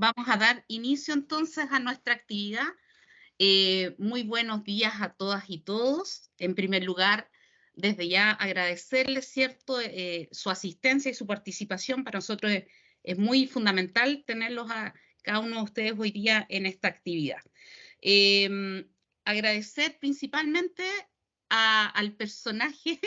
vamos a dar inicio entonces a nuestra actividad. Muy buenos días a todas y todos. En primer lugar, desde ya agradecerles, ¿cierto?, su asistencia y su participación. Para nosotros es muy fundamental tenerlos a cada uno de ustedes hoy día en esta actividad. Agradecer principalmente al personaje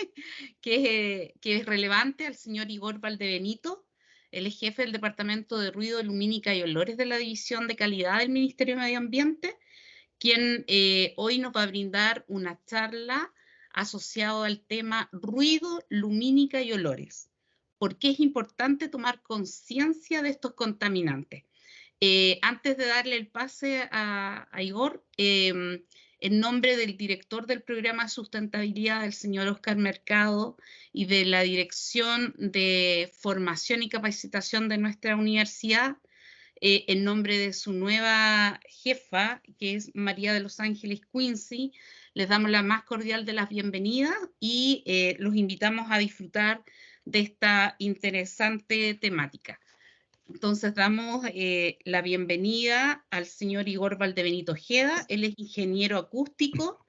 que es relevante, al señor Igor Valdebenito. Él es jefe del Departamento de Ruido, Lumínica y Olores de la División de Calidad del Ministerio de Medio Ambiente, quien hoy nos va a brindar una charla asociada al tema ruido, lumínica y olores. ¿Por qué es importante tomar conciencia de estos contaminantes? Antes de darle el pase a Igor, en nombre del director del programa de sustentabilidad, el señor Oscar Mercado, y de la Dirección de Formación y Capacitación de nuestra universidad, en nombre de su nueva jefa, que es María de los Ángeles Quincy, les damos la más cordial de las bienvenidas y los invitamos a disfrutar de esta interesante temática. Entonces damos la bienvenida al señor Igor Valdebenito Ojeda. Él es ingeniero acústico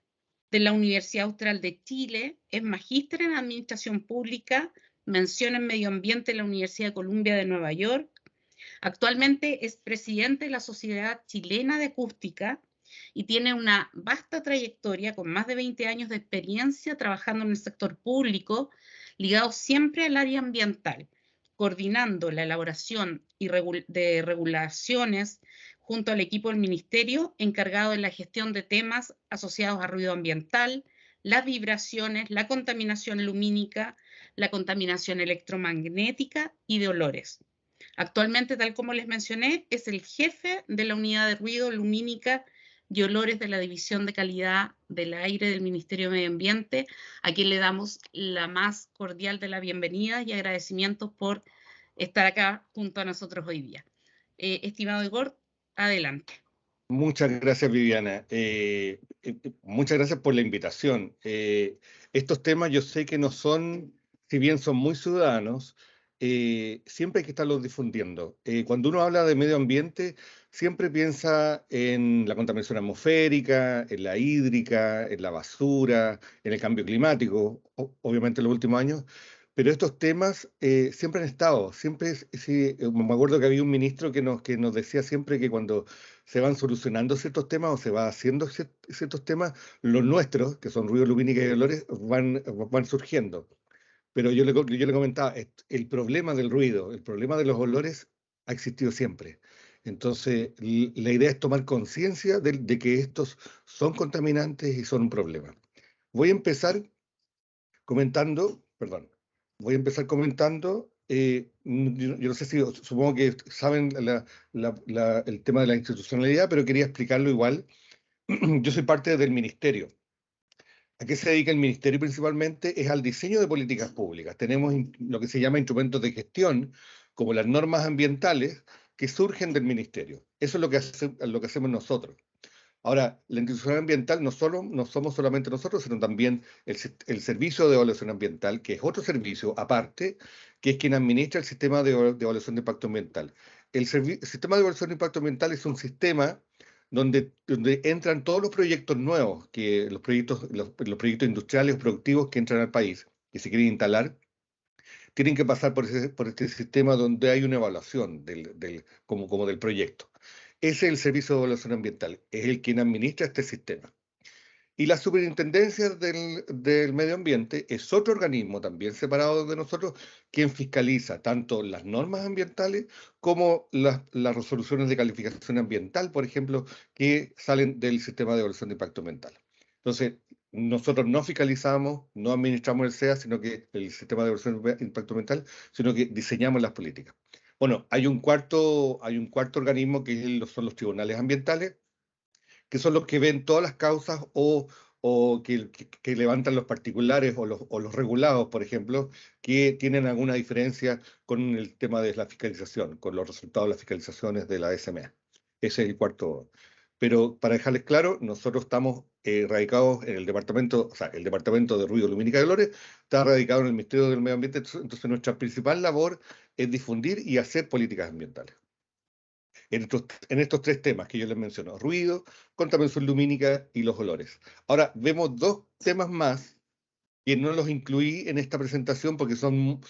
de la Universidad Austral de Chile, es magíster en Administración Pública, mención en Medio Ambiente de la Universidad de Columbia de Nueva York. Actualmente es presidente de la Sociedad Chilena de Acústica y tiene una vasta trayectoria con más de 20 años de experiencia trabajando en el sector público, ligado siempre al área ambiental, coordinando la elaboración de regulaciones junto al equipo del ministerio encargado de la gestión de temas asociados a ruido ambiental, las vibraciones, la contaminación lumínica, la contaminación electromagnética y de olores. Actualmente, tal como les mencioné, es el jefe de la unidad de ruido, lumínica y olores de la División de Calidad del Aire del Ministerio de Medio Ambiente, a quien le damos la más cordial de la bienvenida y agradecimientos por estar acá junto a nosotros hoy día. Estimado Igor, adelante. Muchas gracias, Viviana. Muchas gracias por la invitación. Estos temas yo sé que no son, si bien son muy ciudadanos, siempre hay que estarlos difundiendo. Cuando uno habla de medio ambiente, siempre piensa en la contaminación atmosférica, en la hídrica, en la basura, en el cambio climático, obviamente en los últimos años. Pero estos temas siempre han estado, sí, me acuerdo que había un ministro que nos decía siempre que cuando se van solucionando ciertos temas o se va haciendo ciertos temas, los nuestros, que son ruido, lumínica y olores, van surgiendo. Pero yo le comentaba, el problema del ruido, el problema de los olores ha existido siempre. Entonces, la idea es tomar conciencia de que estos son contaminantes y son un problema. Voy a empezar perdón, voy a empezar comentando, yo no sé si, supongo que saben el tema de la institucionalidad, pero quería explicarlo igual. Yo soy parte del ministerio. ¿A qué se dedica el ministerio principalmente? Es al diseño de políticas públicas. Tenemos lo que se llama instrumentos de gestión, como las normas ambientales, que surgen del ministerio. Eso es lo que hacemos nosotros. Ahora, la institución ambiental no somos solamente nosotros, sino también el Servicio de Evaluación Ambiental, que es otro servicio aparte, que es quien administra el sistema de evaluación de impacto ambiental. El sistema de evaluación de impacto ambiental es un sistema donde entran todos los proyectos nuevos, los proyectos industriales o productivos que entran al país, que se quieren instalar, tienen que pasar por este sistema donde hay una evaluación como del proyecto. Ese es el Servicio de Evaluación Ambiental, es el quien administra este sistema. Y la Superintendencia del Medio Ambiente es otro organismo también separado de nosotros, quien fiscaliza tanto las normas ambientales como las resoluciones de calificación ambiental, por ejemplo, que salen del sistema de evaluación de impacto ambiental. Entonces, nosotros no fiscalizamos, no administramos el SEA, sino que el sistema de evaluación de impacto ambiental, sino que diseñamos las políticas. Bueno, hay un cuarto organismo que son los tribunales ambientales, que son los que ven todas las causas o que levantan los particulares o los regulados, por ejemplo, que tienen alguna diferencia con el tema de la fiscalización, con los resultados de las fiscalizaciones de la SMA. Ese es el cuarto. Pero para dejarles claro, nosotros estamos radicados en el departamento, o sea, el departamento de ruido, lumínica y olores está radicado en el Ministerio del Medio Ambiente, entonces nuestra principal labor es difundir y hacer políticas ambientales. en estos tres temas que yo les menciono: ruido, contaminación lumínica y los olores. Ahora, vemos dos temas más que no los incluí en esta presentación porque son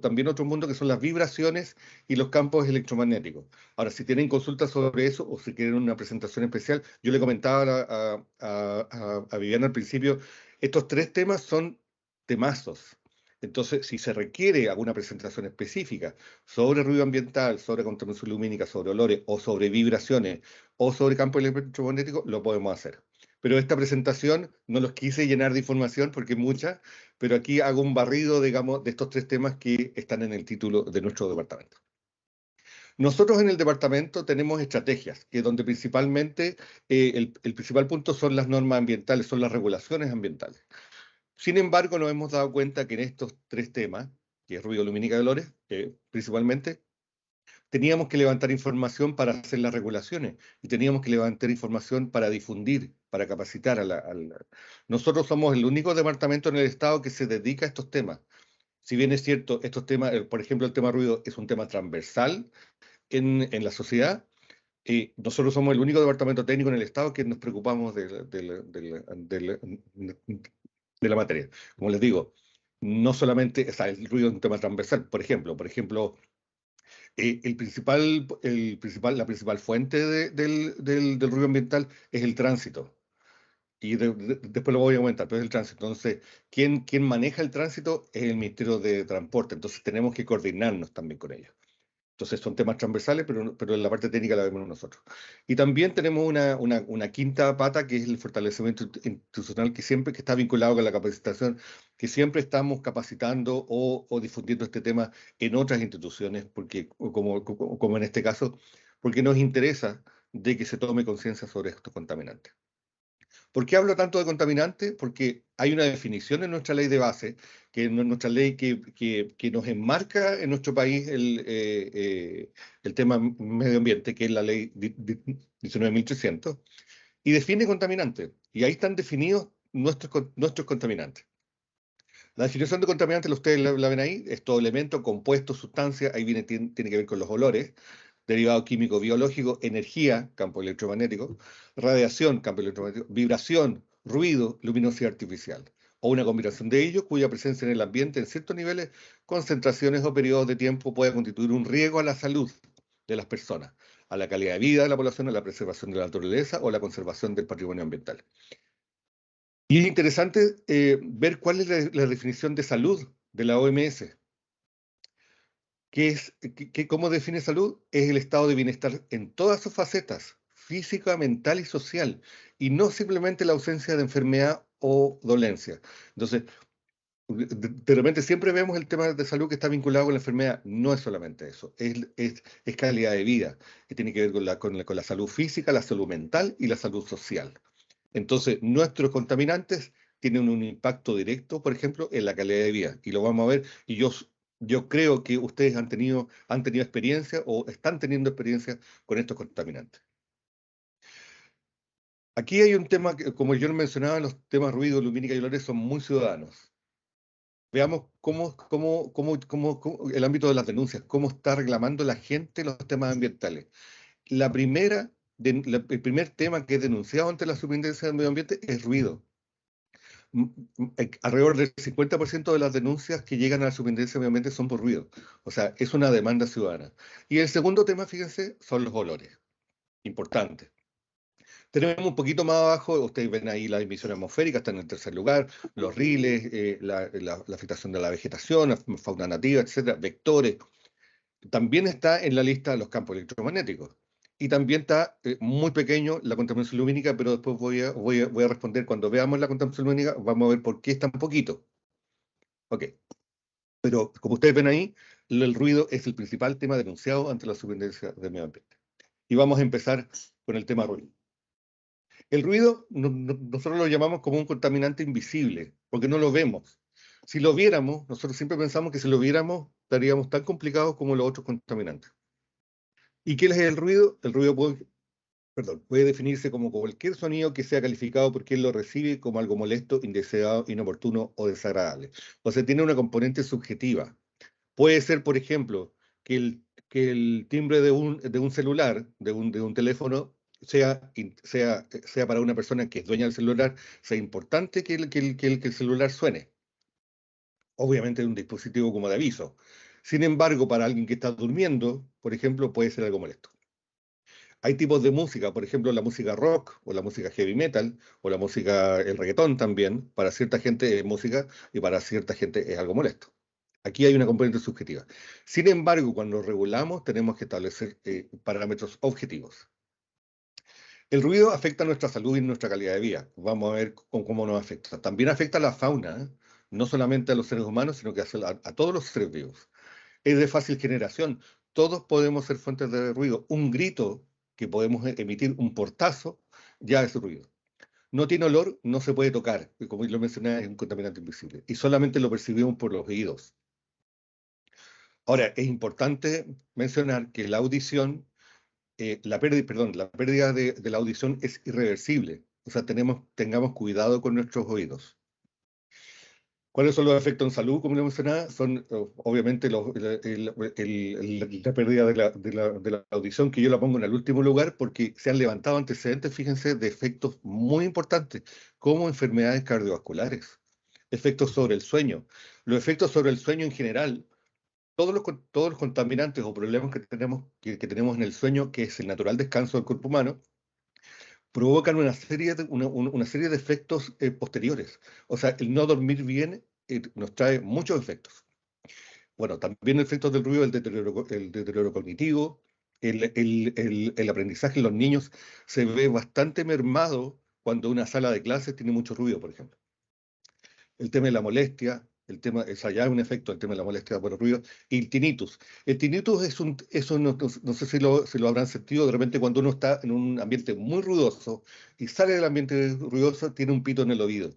también otro mundo, que son las vibraciones y los campos electromagnéticos. Ahora, si tienen consultas sobre eso o si quieren una presentación especial, yo le comentaba a Viviana al principio, estos tres temas son temazos. Entonces, si se requiere alguna presentación específica sobre ruido ambiental, sobre contaminación lumínica, sobre olores o sobre vibraciones o sobre campos electromagnéticos, lo podemos hacer. Pero esta presentación no los quise llenar de información porque es mucha, pero aquí hago un barrido, digamos, de estos tres temas que están en el título de nuestro departamento. Nosotros en el departamento tenemos estrategias, que donde principalmente el principal punto son las normas ambientales, son las regulaciones ambientales. Sin embargo, nos hemos dado cuenta que en estos tres temas, que es ruido, lumínica y olores, principalmente, teníamos que levantar información para hacer las regulaciones y teníamos que levantar información para difundir, para capacitar Nosotros somos el único departamento en el Estado que se dedica a estos temas. Si bien es cierto, estos temas, por ejemplo, el tema ruido es un tema transversal en la sociedad, nosotros somos el único departamento técnico en el Estado que nos preocupamos de la materia. Como les digo, no solamente, o sea, el ruido es un tema transversal. Por ejemplo, la principal fuente del ruido ambiental es el tránsito. Y después lo voy a comentar, pero es el tránsito. Entonces, ¿quién maneja el tránsito? Es el Ministerio de Transporte. Entonces, tenemos que coordinarnos también con ellos. Entonces, son temas transversales, pero en la parte técnica la vemos nosotros. Y también tenemos una quinta pata, que es el fortalecimiento institucional, que está vinculado con la capacitación, que siempre estamos capacitando o difundiendo este tema en otras instituciones, porque, como en este caso, porque nos interesa de que se tome conciencia sobre estos contaminantes. ¿Por qué hablo tanto de contaminantes? Porque hay una definición en nuestra ley de base, que es nuestra ley que nos enmarca en nuestro país el tema medio ambiente, que es la ley 19.300, y define contaminantes. Y ahí están definidos nuestros contaminantes. La definición de contaminante, ustedes la ven ahí, es todo elemento, compuesto, sustancia, ahí tiene que ver con los olores, derivado químico, biológico, energía, campo electromagnético, radiación, campo electromagnético, vibración, ruido, luminosidad artificial, o una combinación de ellos cuya presencia en el ambiente en ciertos niveles, concentraciones o periodos de tiempo puede constituir un riesgo a la salud de las personas, a la calidad de vida de la población, a la preservación de la naturaleza o la conservación del patrimonio ambiental. Y es interesante ver cuál es la definición de salud de la OMS. ¿Cómo define salud? Es el estado de bienestar en todas sus facetas, física, mental y social, y no simplemente la ausencia de enfermedad o dolencia. Entonces, de repente siempre vemos el tema de salud que está vinculado con la enfermedad. No es solamente eso, es calidad de vida, que tiene que ver con la salud física, la salud mental y la salud social. Entonces, nuestros contaminantes tienen un impacto directo, por ejemplo, en la calidad de vida. Y lo vamos a ver. Y yo creo que ustedes han tenido experiencia o están teniendo experiencia con estos contaminantes. Aquí hay un tema que, como yo mencionaba, los temas ruido, lumínica y olores son muy ciudadanos. Veamos cómo el ámbito de las denuncias, cómo está reclamando la gente los temas ambientales. El primer tema que es denunciado ante la Superintendencia del Medio Ambiente es ruido. Alrededor del 50% de las denuncias que llegan a la Superintendencia de Medio Ambiente son por ruido. O sea, es una demanda ciudadana. Y el segundo tema, fíjense, son los olores. Importante. Tenemos un poquito más abajo, ustedes ven ahí las emisiones atmosféricas, están en el tercer lugar, los riles, la afectación de la vegetación, la fauna nativa, etcétera, vectores. También está en la lista de los campos electromagnéticos. Y también está muy pequeño la contaminación lumínica, pero después voy a responder. Cuando veamos la contaminación lumínica, vamos a ver por qué es tan poquito. Ok. Pero como ustedes ven ahí, el ruido es el principal tema denunciado ante la Superintendencia de Medio Ambiente. Y vamos a empezar con el tema ruido. El ruido nosotros lo llamamos como un contaminante invisible, porque no lo vemos. Si lo viéramos, nosotros siempre pensamos que si lo viéramos, estaríamos tan complicados como los otros contaminantes. ¿Y qué es el ruido? El ruido puede definirse como cualquier sonido que sea calificado por quien lo recibe como algo molesto, indeseado, inoportuno o desagradable. O sea, tiene una componente subjetiva. Puede ser, por ejemplo, que que el timbre de un celular, de un teléfono, sea para una persona que es dueña del celular, sea importante que el celular suene. Obviamente es un dispositivo como de aviso. Sin embargo, para alguien que está durmiendo, por ejemplo, puede ser algo molesto. Hay tipos de música, por ejemplo, la música rock o la música heavy metal o la música, el reggaetón también. Para cierta gente es música y para cierta gente es algo molesto. Aquí hay una componente subjetiva. Sin embargo, cuando regulamos tenemos que establecer parámetros objetivos. El ruido afecta nuestra salud y nuestra calidad de vida. Vamos a ver cómo nos afecta. También afecta a la fauna, ¿eh? No solamente a los seres humanos, sino que a todos los seres vivos. Es de fácil generación. Todos podemos ser fuentes de ruido. Un grito que podemos emitir, un portazo, ya es ruido. No tiene olor, no se puede tocar. Y como lo mencioné, es un contaminante invisible. Y solamente lo percibimos por los oídos. Ahora, es importante mencionar que la audición, la pérdida de la audición es irreversible. O sea, tengamos cuidado con nuestros oídos. ¿Cuáles son los efectos en salud? Como le mencionaba, son obviamente la pérdida de la audición, que yo la pongo en el último lugar porque se han levantado antecedentes, fíjense, de efectos muy importantes, como enfermedades cardiovasculares, efectos sobre el sueño. Los efectos sobre el sueño en general, todos los contaminantes o problemas que tenemos en el sueño, que es el natural descanso del cuerpo humano, provocan una serie de efectos posteriores. O sea, el no dormir bien nos trae muchos efectos. Bueno, también efectos del ruido, el deterioro cognitivo, el aprendizaje en los niños se ve bastante mermado cuando una sala de clases tiene mucho ruido, por ejemplo. El tema de la molestia, es allá un efecto, el tema de la molestia por el ruido, y el tinnitus. El tinnitus eso no sé si lo habrán sentido, de repente cuando uno está en un ambiente muy ruidoso y sale del ambiente ruidoso, tiene un pito en el oído.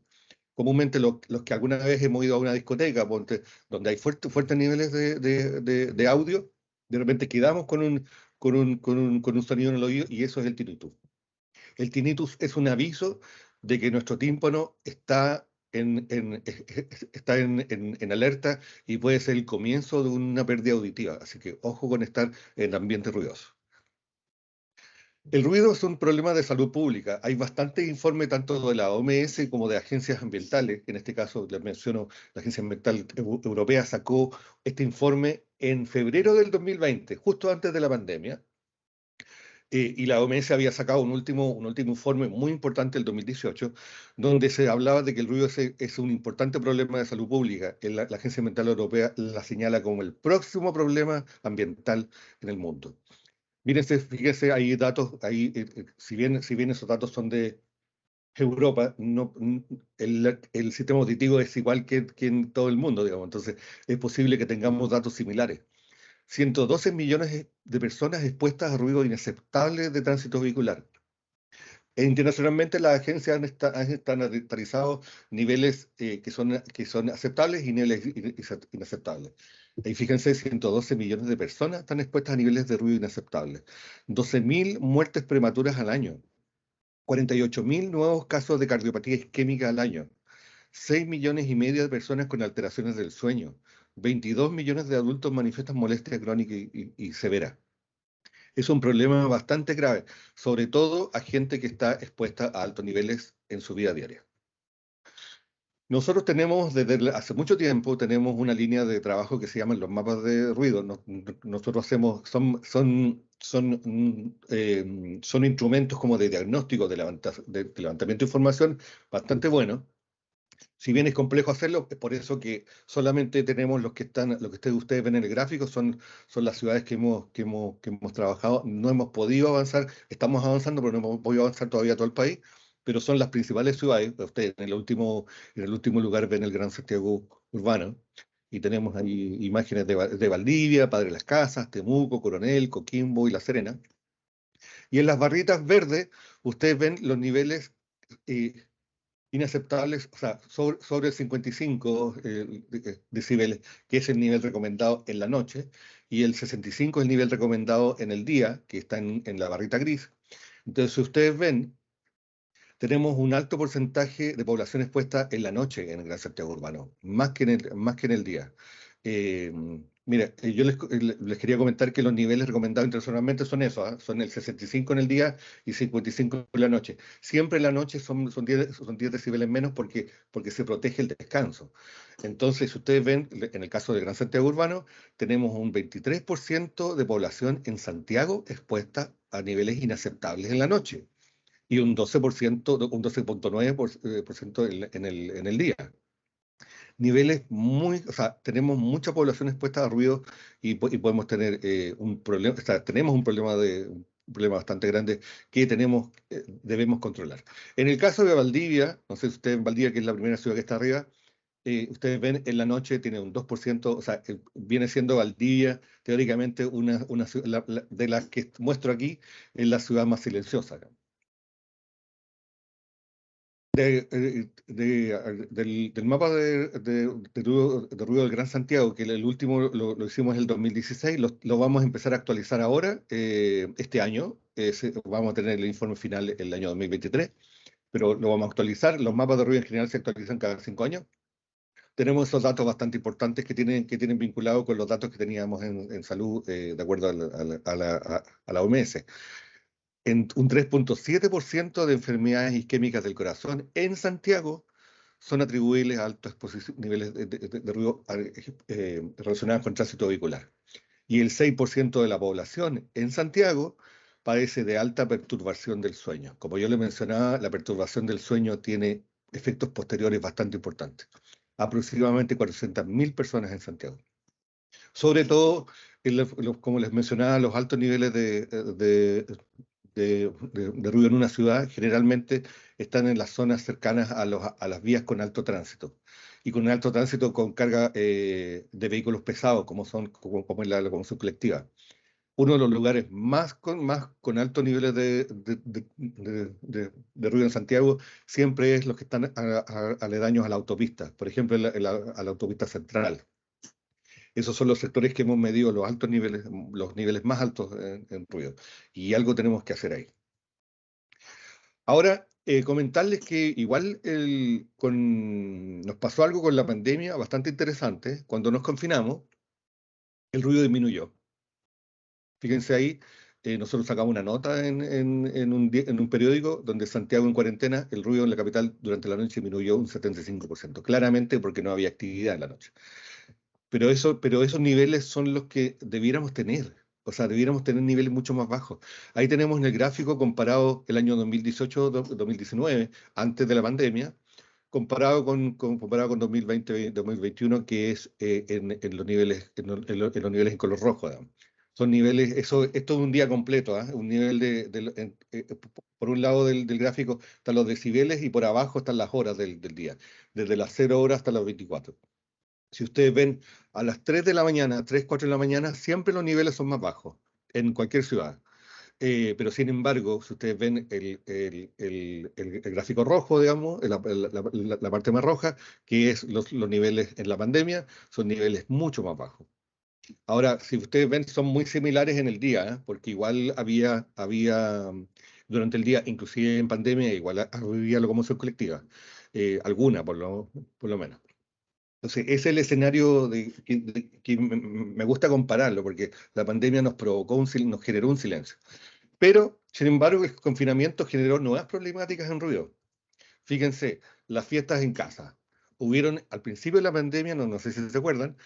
Comúnmente los que alguna vez hemos ido a una discoteca donde hay fuertes niveles de audio, de repente quedamos con un sonido en el oído y eso es el tinnitus. El tinnitus es un aviso de que nuestro tímpano está en alerta y puede ser el comienzo de una pérdida auditiva. Así que ojo con estar en ambiente ruidoso. El ruido es un problema de salud pública. Hay bastante informe tanto de la OMS como de agencias ambientales. En este caso, les menciono, la Agencia Ambiental Europea sacó este informe en febrero del 2020, justo antes de la pandemia. Y la OMS había sacado un último informe muy importante el 2018, donde se hablaba de que el ruido es un importante problema de salud pública. La Agencia Ambiental Europea la señala como el próximo problema ambiental en el mundo. Mírense, fíjense, hay datos, si bien esos datos son de Europa, el sistema auditivo es igual que en todo el mundo, digamos, entonces es posible que tengamos datos similares. 112 millones de personas expuestas a ruido inaceptable de tránsito vehicular. Internacionalmente, las agencias han estandarizado niveles que son aceptables y niveles inaceptables. Y fíjense, 112 millones de personas están expuestas a niveles de ruido inaceptables. 12.000 muertes prematuras al año. 48.000 nuevos casos de cardiopatía isquémica al año. 6,5 millones de personas con alteraciones del sueño. 22 millones de adultos manifiestan molestia crónica y severa. Es un problema bastante grave, sobre todo a gente que está expuesta a altos niveles en su vida diaria. Nosotros desde hace mucho tiempo, tenemos una línea de trabajo que se llama los mapas de ruido. Nosotros son instrumentos como de diagnóstico, de levantamiento de información bastante buenos. Si bien es complejo hacerlo, es por eso que solamente tenemos lo que ustedes ven en el gráfico, son las ciudades que hemos trabajado. No hemos podido avanzar, estamos avanzando, pero no hemos podido avanzar todavía todo el país, pero son las principales ciudades. Ustedes en el último lugar ven el Gran Santiago urbano, y tenemos ahí imágenes de Valdivia, Padre Las Casas, Temuco, Coronel, Coquimbo y La Serena. Y en las barritas verdes, ustedes ven los niveles inaceptables, o sea, sobre el 55 decibeles, que es el nivel recomendado en la noche, y el 65 es el nivel recomendado en el día, que está en la barrita gris. Entonces, si ustedes ven, tenemos un alto porcentaje de población expuesta en la noche en el Gran Santiago Urbano, más que en el día. Eh, Mira, les quería comentar que los niveles recomendados internacionalmente son esos, ¿ah? Son el 65 en el día y 55 en la noche. Siempre en la noche son 10 decibeles menos porque se protege el descanso. Entonces, si ustedes ven, en el caso del Gran Santiago Urbano, tenemos un 23% de población en Santiago expuesta a niveles inaceptables en la noche y un 12%, un 12,9% en el día. Niveles muy, o sea, tenemos mucha población expuesta a ruido y podemos tener un problema, o sea, tenemos un problema bastante grande que debemos controlar. En el caso de Valdivia, no sé si ustedes en Valdivia, que es la primera ciudad que está arriba, ustedes ven en la noche tiene un 2%, o sea, viene siendo Valdivia teóricamente de las que muestro aquí, es la ciudad más silenciosa. Del mapa de ruido del Gran Santiago, que el último lo hicimos en el 2016, lo vamos a empezar a actualizar ahora, este año. Vamos a tener el informe final el año 2023, pero lo vamos a actualizar. Los mapas de ruido en general se actualizan cada 5 años. Tenemos esos datos bastante importantes que tienen vinculado con los datos que teníamos en salud, de acuerdo a la OMS. En un 3,7% de enfermedades isquémicas del corazón en Santiago son atribuibles a altos niveles de ruido relacionados con tránsito vehicular. Y el 6% de la población en Santiago padece de alta perturbación del sueño. Como yo le mencionaba, la perturbación del sueño tiene efectos posteriores bastante importantes. Aproximadamente 400.000 personas en Santiago. Sobre todo, como les mencionaba, los altos niveles de ruido en una ciudad generalmente están en las zonas cercanas a las vías con alto tránsito y con alto tránsito con carga de vehículos pesados como es la locomoción colectiva. Uno de los lugares más con altos niveles de ruido en Santiago siempre es los que están aledaños a la autopista, por ejemplo, a la autopista central. Esos son los sectores que hemos medido los niveles más altos en ruido. Y algo tenemos que hacer ahí. Ahora, comentarles que igual nos pasó algo con la pandemia bastante interesante. Cuando nos confinamos, el ruido disminuyó. Fíjense ahí, nosotros sacamos una nota en un periódico donde Santiago en cuarentena, el ruido en la capital durante la noche disminuyó un 75%. Claramente porque no había actividad en la noche. Pero esos niveles son los que debiéramos tener. O sea, debiéramos tener niveles mucho más bajos. Ahí tenemos en el gráfico comparado el año 2018-2019, antes de la pandemia, comparado con 2020-2021, que es en los niveles, en los niveles en color rojo, digamos. Son niveles, esto es un día completo, ¿ah? Un nivel por un lado del gráfico están los decibeles y por abajo están las horas del día, desde las 0 horas hasta las 24. Si ustedes ven a las 3 de la mañana, 3, 4 de la mañana, siempre los niveles son más bajos en cualquier ciudad. Pero sin embargo, si ustedes ven el gráfico rojo, digamos, la parte más roja, que es los niveles en la pandemia, son niveles mucho más bajos. Ahora, si ustedes ven, son muy similares en el día, ¿eh? Porque igual había durante el día, inclusive en pandemia, igual había locomoción colectiva, alguna por lo menos. Entonces, ese es el escenario que me gusta compararlo, porque la pandemia nos generó un silencio. Pero, sin embargo, el confinamiento generó nuevas problemáticas en ruido. Fíjense, las fiestas en casa. Hubieron, al principio de la pandemia, no sé si se acuerdan,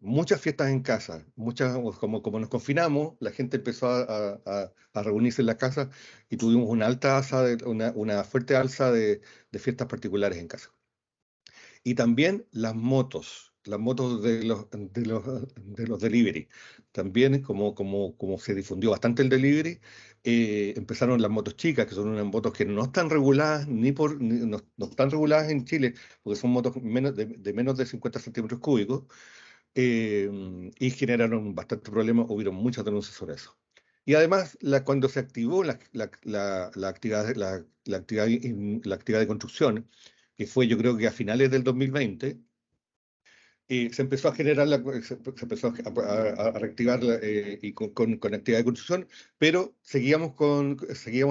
muchas fiestas en casa. Como nos confinamos, la gente empezó a reunirse en las casas y tuvimos una fuerte alza de fiestas particulares en casa. Y también las motos de los delivery. También, como se difundió bastante el delivery, empezaron las motos chicas, que son unas motos que no están reguladas no están reguladas en Chile, porque son motos de menos de 50 centímetros cúbicos, y generaron bastante problemas, hubieron muchas denuncias sobre eso. Y además, cuando se activó la actividad de construcción, que fue yo creo que a finales del 2020, se empezó a generar, se empezó a reactivar y con actividad de construcción, pero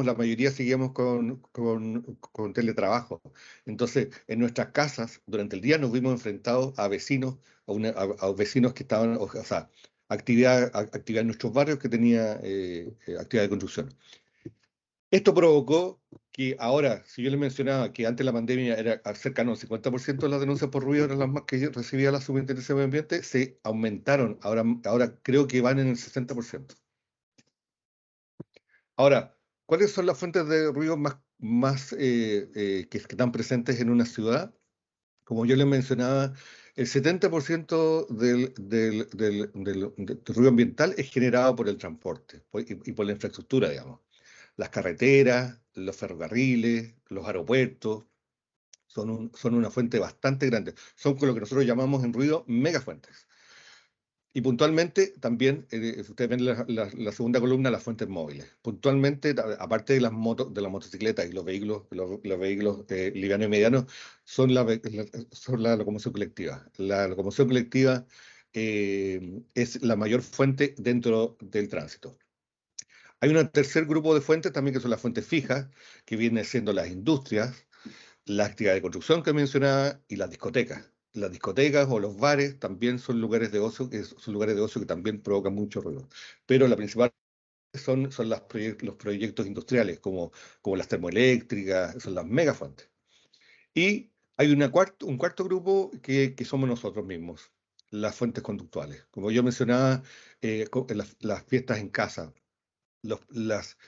la mayoría seguíamos con teletrabajo. Entonces, en nuestras casas, durante el día nos vimos enfrentados a vecinos, a vecinos que estaban, o sea, actividad en nuestros barrios que tenía actividad de construcción. Esto provocó que ahora, si yo le mencionaba que antes de la pandemia era cercano al 50% de las denuncias por ruido eran las más que recibía la Superintendencia de Medio Ambiente, se aumentaron. Ahora creo que van en el 60%. Ahora, ¿cuáles son las fuentes de ruido más que están presentes en una ciudad? Como yo les mencionaba, el 70% del ruido ambiental es generado por el transporte y por la infraestructura, digamos. Las carreteras, los ferrocarriles, los aeropuertos, son una fuente bastante grande. Son con lo que nosotros llamamos en ruido megafuentes. Y puntualmente también, ustedes ven la segunda columna, las fuentes móviles. Puntualmente, aparte de las motocicletas y los vehículos, los vehículos livianos y medianos, son la locomoción colectiva. La locomoción colectiva es la mayor fuente dentro del tránsito. Hay un tercer grupo de fuentes también que son las fuentes fijas, que vienen siendo las industrias, la actividad de construcción que mencionaba y las discotecas. Las discotecas o los bares también son lugares de ocio, que también provocan mucho ruido. Pero la principal son los proyectos industriales, como las termoeléctricas, son las megafuentes. Y hay un cuarto grupo que somos nosotros mismos, las fuentes conductuales. Como yo mencionaba, las fiestas en casa, las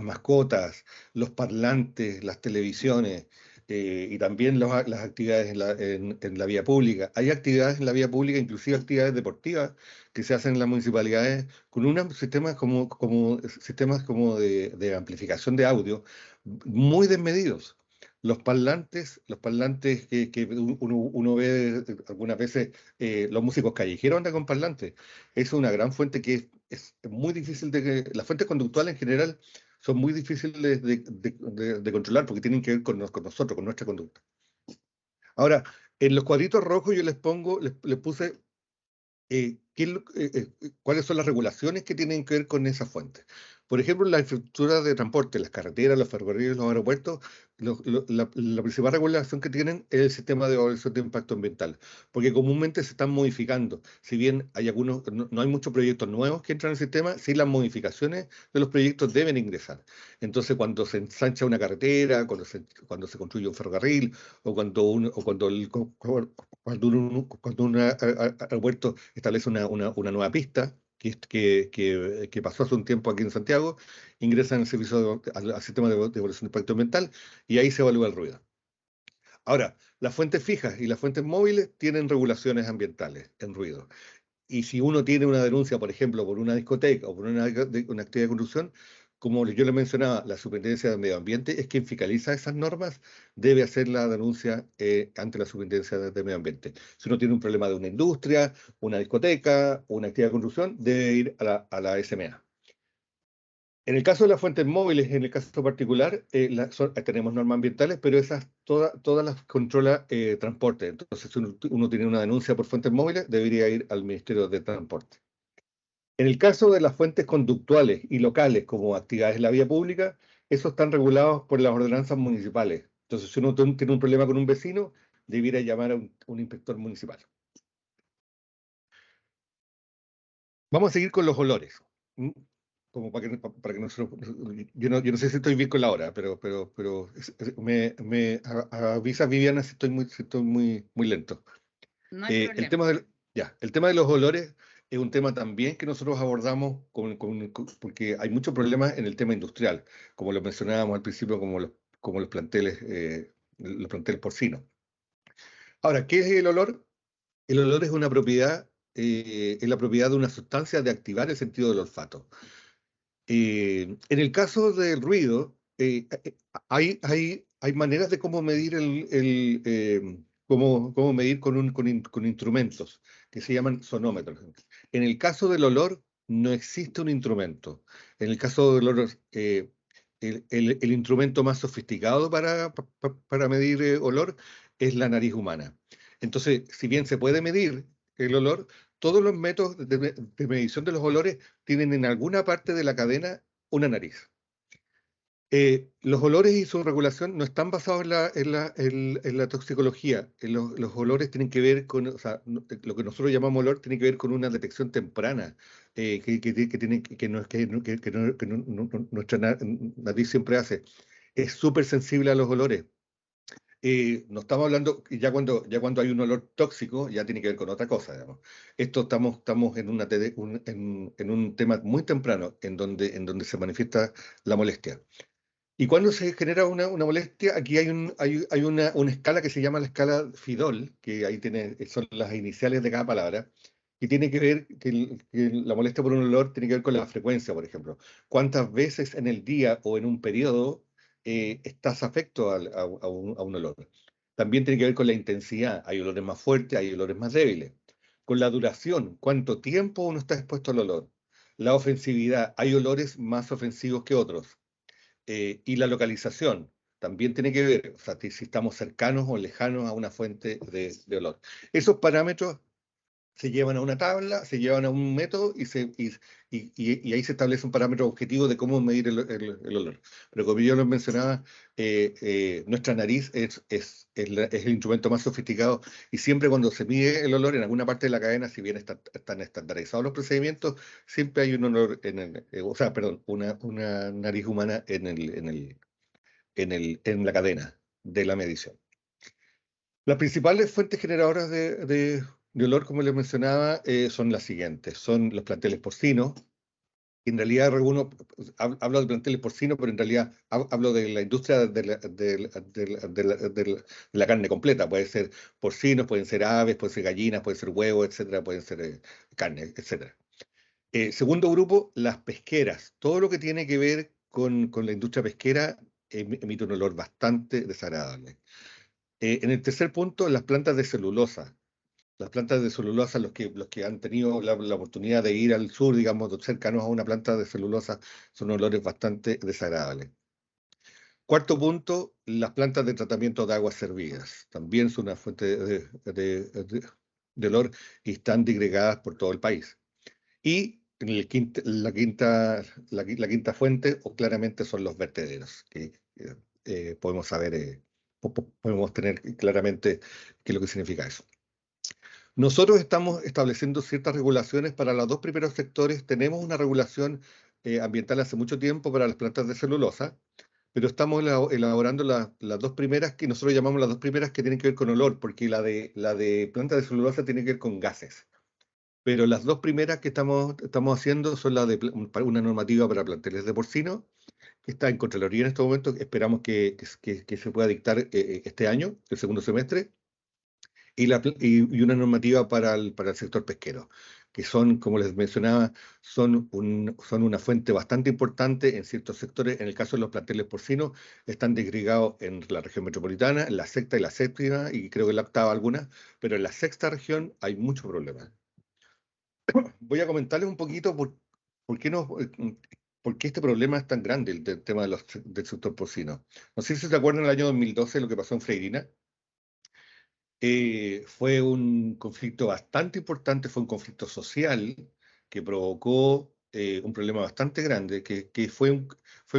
mascotas, los parlantes, las televisiones y también las actividades en la vía pública. Hay actividades en la vía pública, inclusive actividades deportivas que se hacen en las municipalidades con unos sistemas como de amplificación de audio muy desmedidos. Los parlantes que uno ve algunas veces, los músicos callejeros andan con parlantes. Es una gran fuente que es muy difícil las fuentes conductuales en general son muy difíciles de controlar porque tienen que ver con nosotros, con nuestra conducta. Ahora, en los cuadritos rojos yo les puse cuáles son las regulaciones que tienen que ver con esas fuentes. Por ejemplo, la infraestructura de transporte, las carreteras, los ferrocarriles, los aeropuertos, la principal regulación que tienen es el sistema de evaluación de impacto ambiental, porque comúnmente se están modificando. Si bien no hay muchos proyectos nuevos que entran en el sistema, sí las modificaciones de los proyectos deben ingresar. Entonces, cuando se ensancha una carretera, cuando se construye un ferrocarril, o cuando un aeropuerto establece una nueva pista que pasó hace un tiempo aquí en Santiago, ingresa en el servicio al sistema de evaluación de impacto ambiental y ahí se evalúa el ruido. Ahora, las fuentes fijas y las fuentes móviles tienen regulaciones ambientales en ruido. Y si uno tiene una denuncia, por ejemplo, por una discoteca o por una actividad de construcción, como yo le mencionaba, la Superintendencia de Medio Ambiente es quien fiscaliza esas normas, debe hacer la denuncia ante la Superintendencia de Medio Ambiente. Si uno tiene un problema de una industria, una discoteca o una actividad de construcción, debe ir a la SMA. En el caso de las fuentes móviles, en el caso particular, tenemos normas ambientales, pero esas todas las controla transporte. Entonces, si uno tiene una denuncia por fuentes móviles, debería ir al Ministerio de Transporte. En el caso de las fuentes conductuales y locales, como actividades en la vía pública, esos están regulados por las ordenanzas municipales. Entonces, si uno tiene un problema con un vecino, debiera llamar a un inspector municipal. Vamos a seguir con los olores. ¿Mm? Como para que nosotros, yo no sé si estoy bien con la hora, pero me avisa Viviana si estoy muy lento. No hay El problema. tema el tema de los olores es un tema también que nosotros abordamos porque hay muchos problemas en el tema industrial, como lo mencionábamos al principio, como los planteles porcinos. Ahora, ¿qué es el olor? El olor es la propiedad de una sustancia de activar el sentido del olfato. En el caso del ruido, hay maneras de cómo medir cómo medir con instrumentos que se llaman sonómetros. En el caso del olor, no existe un instrumento. En el caso del olor, el instrumento más sofisticado para medir olor es la nariz humana. Entonces, si bien se puede medir el olor, todos los métodos de medición de los olores tienen en alguna parte de la cadena una nariz. Los olores y su regulación no están basados en la toxicología. Los olores tienen que ver con, o sea, lo que nosotros llamamos olor tiene que ver con una detección temprana, que nuestra nariz siempre hace. Es súper sensible a los olores. No estamos hablando, ya cuando hay un olor tóxico, ya tiene que ver con otra cosa, digamos. Esto estamos en un tema muy temprano en donde se manifiesta la molestia. Y cuando se genera una molestia, aquí hay una escala que se llama la escala Fidol, que ahí son las iniciales de cada palabra, y tiene que ver que la molestia por un olor tiene que ver con la frecuencia, por ejemplo. ¿Cuántas veces en el día o en un periodo estás afecto a un olor? También tiene que ver con la intensidad. Hay olores más fuertes, hay olores más débiles. Con la duración, ¿cuánto tiempo uno está expuesto al olor? La ofensividad, hay olores más ofensivos que otros. Y la localización también tiene que ver, o sea, si estamos cercanos o lejanos a una fuente de olor. Esos parámetros se llevan a una tabla, se llevan a un método y ahí se establece un parámetro objetivo de cómo medir el olor. Pero como yo lo mencionaba, nuestra nariz es el instrumento más sofisticado y siempre cuando se mide el olor en alguna parte de la cadena, si bien están estandarizados los procedimientos, siempre hay un olor o sea, perdón, una nariz humana en la cadena de la medición. Las principales fuentes generadoras de olor, como les mencionaba, son las siguientes. Son los planteles porcinos. En realidad, hablo de planteles porcinos, pero en realidad hablo de la industria de la carne completa. Puede ser porcinos, pueden ser aves, pueden ser gallinas, pueden ser huevos, etcétera, pueden ser carne, etcétera. Segundo grupo, las pesqueras. Todo lo que tiene que ver con la industria pesquera emite un olor bastante desagradable. En el tercer punto, las plantas de celulosa. Las plantas de celulosa, los que han tenido la oportunidad de ir al sur, digamos, cercanos a una planta de celulosa, son olores bastante desagradables. Cuarto punto, las plantas de tratamiento de aguas servidas. También son una fuente de olor y están disgregadas por todo el país. Y la quinta fuente, o claramente, son los vertederos, que podemos saber, podemos tener claramente qué es lo que significa eso. Nosotros estamos estableciendo ciertas regulaciones para los dos primeros sectores. Tenemos una regulación ambiental hace mucho tiempo para las plantas de celulosa, pero estamos elaborando las dos primeras que nosotros llamamos las dos primeras que tienen que ver con olor, porque la de plantas de celulosa tiene que ver con gases. Pero las dos primeras que estamos haciendo son una normativa para planteles de porcino, que está en Contraloría en este momento. Esperamos que se pueda dictar este año, el segundo semestre y una normativa para el sector pesquero, que son, como les mencionaba, son una fuente bastante importante en ciertos sectores. En el caso de los planteles porcinos, están disgregados en la región metropolitana, en la sexta y la séptima, y creo que en la octava alguna, pero en la sexta región hay muchos problemas. Voy a comentarles un poquito por qué por qué este problema es tan grande, del tema del sector porcino. No sé si se acuerdan el año 2012 lo que pasó en Freirina. Fue un conflicto bastante importante, fue un conflicto social que provocó un problema bastante grande, que fue un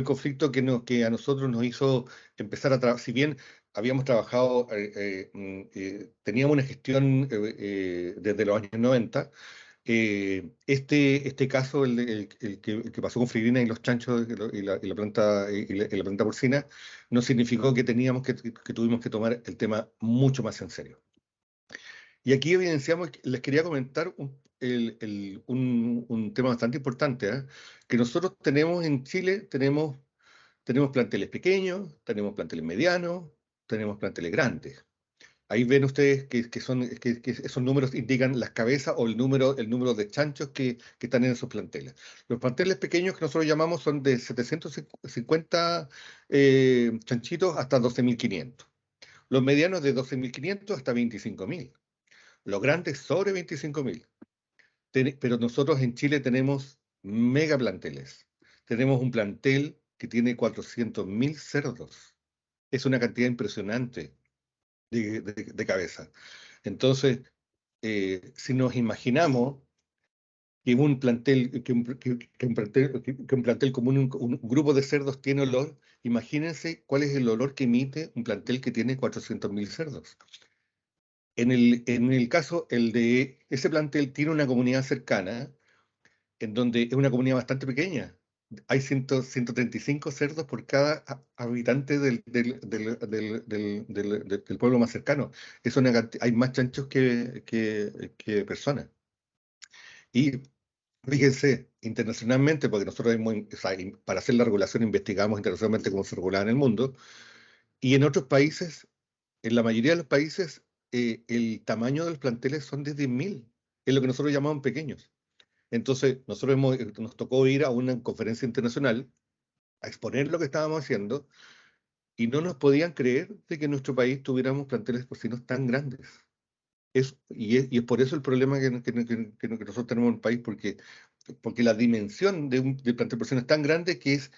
conflicto que a nosotros nos hizo empezar a trabajar, si bien habíamos trabajado, teníamos una gestión desde los años 90. Este caso, el que pasó con Frigrina y los chanchos y la planta porcina, nos significó que tuvimos que tomar el tema mucho más en serio. Y aquí evidenciamos, les quería comentar un tema bastante importante, ¿eh? Que nosotros tenemos en Chile, tenemos planteles pequeños, tenemos planteles medianos, tenemos planteles grandes. Ahí ven ustedes que esos números indican las cabezas o el número de chanchos que están en esos planteles. Los planteles pequeños que nosotros llamamos son de 750 chanchitos hasta 12.500. Los medianos de 12.500 hasta 25.000. Los grandes sobre 25.000. Pero nosotros en Chile tenemos mega planteles. Tenemos un plantel que tiene 400.000 cerdos. Es una cantidad impresionante de cabeza. Entonces, si nos imaginamos que un plantel, que un plantel común, un grupo de cerdos tiene olor, imagínense cuál es el olor que emite un plantel que tiene 400.000 cerdos. En el caso, el de ese plantel tiene una comunidad cercana, en donde es una comunidad bastante pequeña. Hay 135 cerdos por cada habitante del pueblo más cercano. Hay más chanchos que personas. Y fíjense, internacionalmente, porque nosotros o sea, para hacer la regulación investigamos internacionalmente cómo se regulaba en el mundo, y en otros países, en la mayoría de los países, el tamaño de los planteles son de 10.000, es lo que nosotros llamamos pequeños. Entonces, nos tocó ir a una conferencia internacional a exponer lo que estábamos haciendo y no nos podían creer de que en nuestro país tuviéramos planteles porcinos tan grandes. Y es por eso el problema que nosotros tenemos en el país, porque la dimensión de plantel porcino es tan grande que es,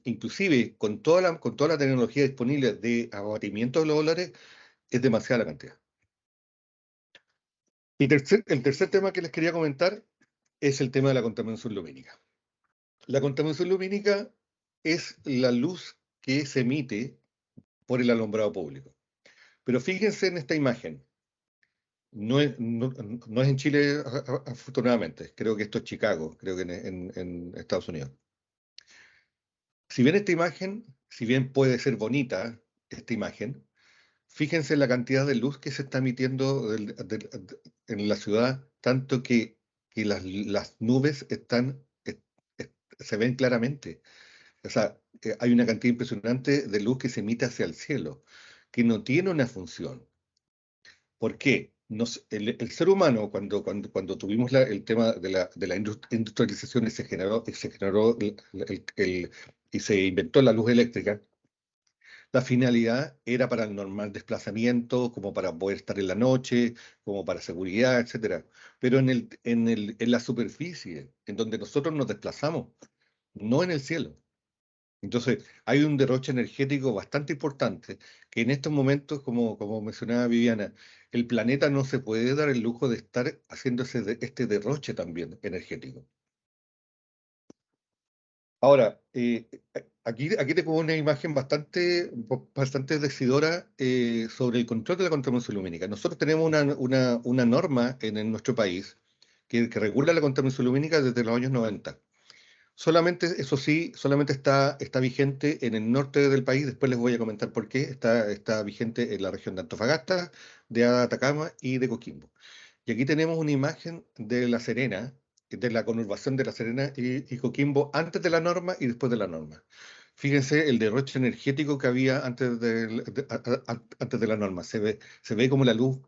inclusive con toda la tecnología disponible de abatimiento de los dólares, es demasiada la cantidad. Y el tercer tema que les quería comentar es el tema de la contaminación lumínica. La contaminación lumínica es la luz que se emite por el alumbrado público. Pero fíjense en esta imagen. No es en Chile, afortunadamente. Creo que esto es Chicago, creo que en Estados Unidos. Si bien esta imagen, si bien puede ser bonita, esta imagen, fíjense en la cantidad de luz que se está emitiendo en la ciudad, tanto que las nubes se ven claramente. O sea, hay una cantidad impresionante de luz que se emite hacia el cielo, que no tiene una función. ¿Por qué? El ser humano, cuando tuvimos el tema de la industrialización y y se inventó la luz eléctrica, la finalidad era para el normal desplazamiento, como para poder estar en la noche, como para seguridad, etcétera. Pero en la superficie, en donde nosotros nos desplazamos, no en el cielo. Entonces, hay un derroche energético bastante importante que en estos momentos, como mencionaba Viviana, el planeta no se puede dar el lujo de estar haciéndose este derroche también energético. Ahora, aquí tengo una imagen bastante decidora sobre el control de la contaminación lumínica. Nosotros tenemos una norma en nuestro país que regula la contaminación lumínica desde los años 90. Solamente, eso sí, solamente está vigente en el norte del país. Después les voy a comentar por qué está vigente en la región de Antofagasta, de Atacama y de Coquimbo. Y aquí tenemos una imagen de La Serena, de la conurbación de La Serena y Coquimbo antes de la norma y después de la norma. Fíjense el derroche energético que había antes de la norma. Se ve como la luz,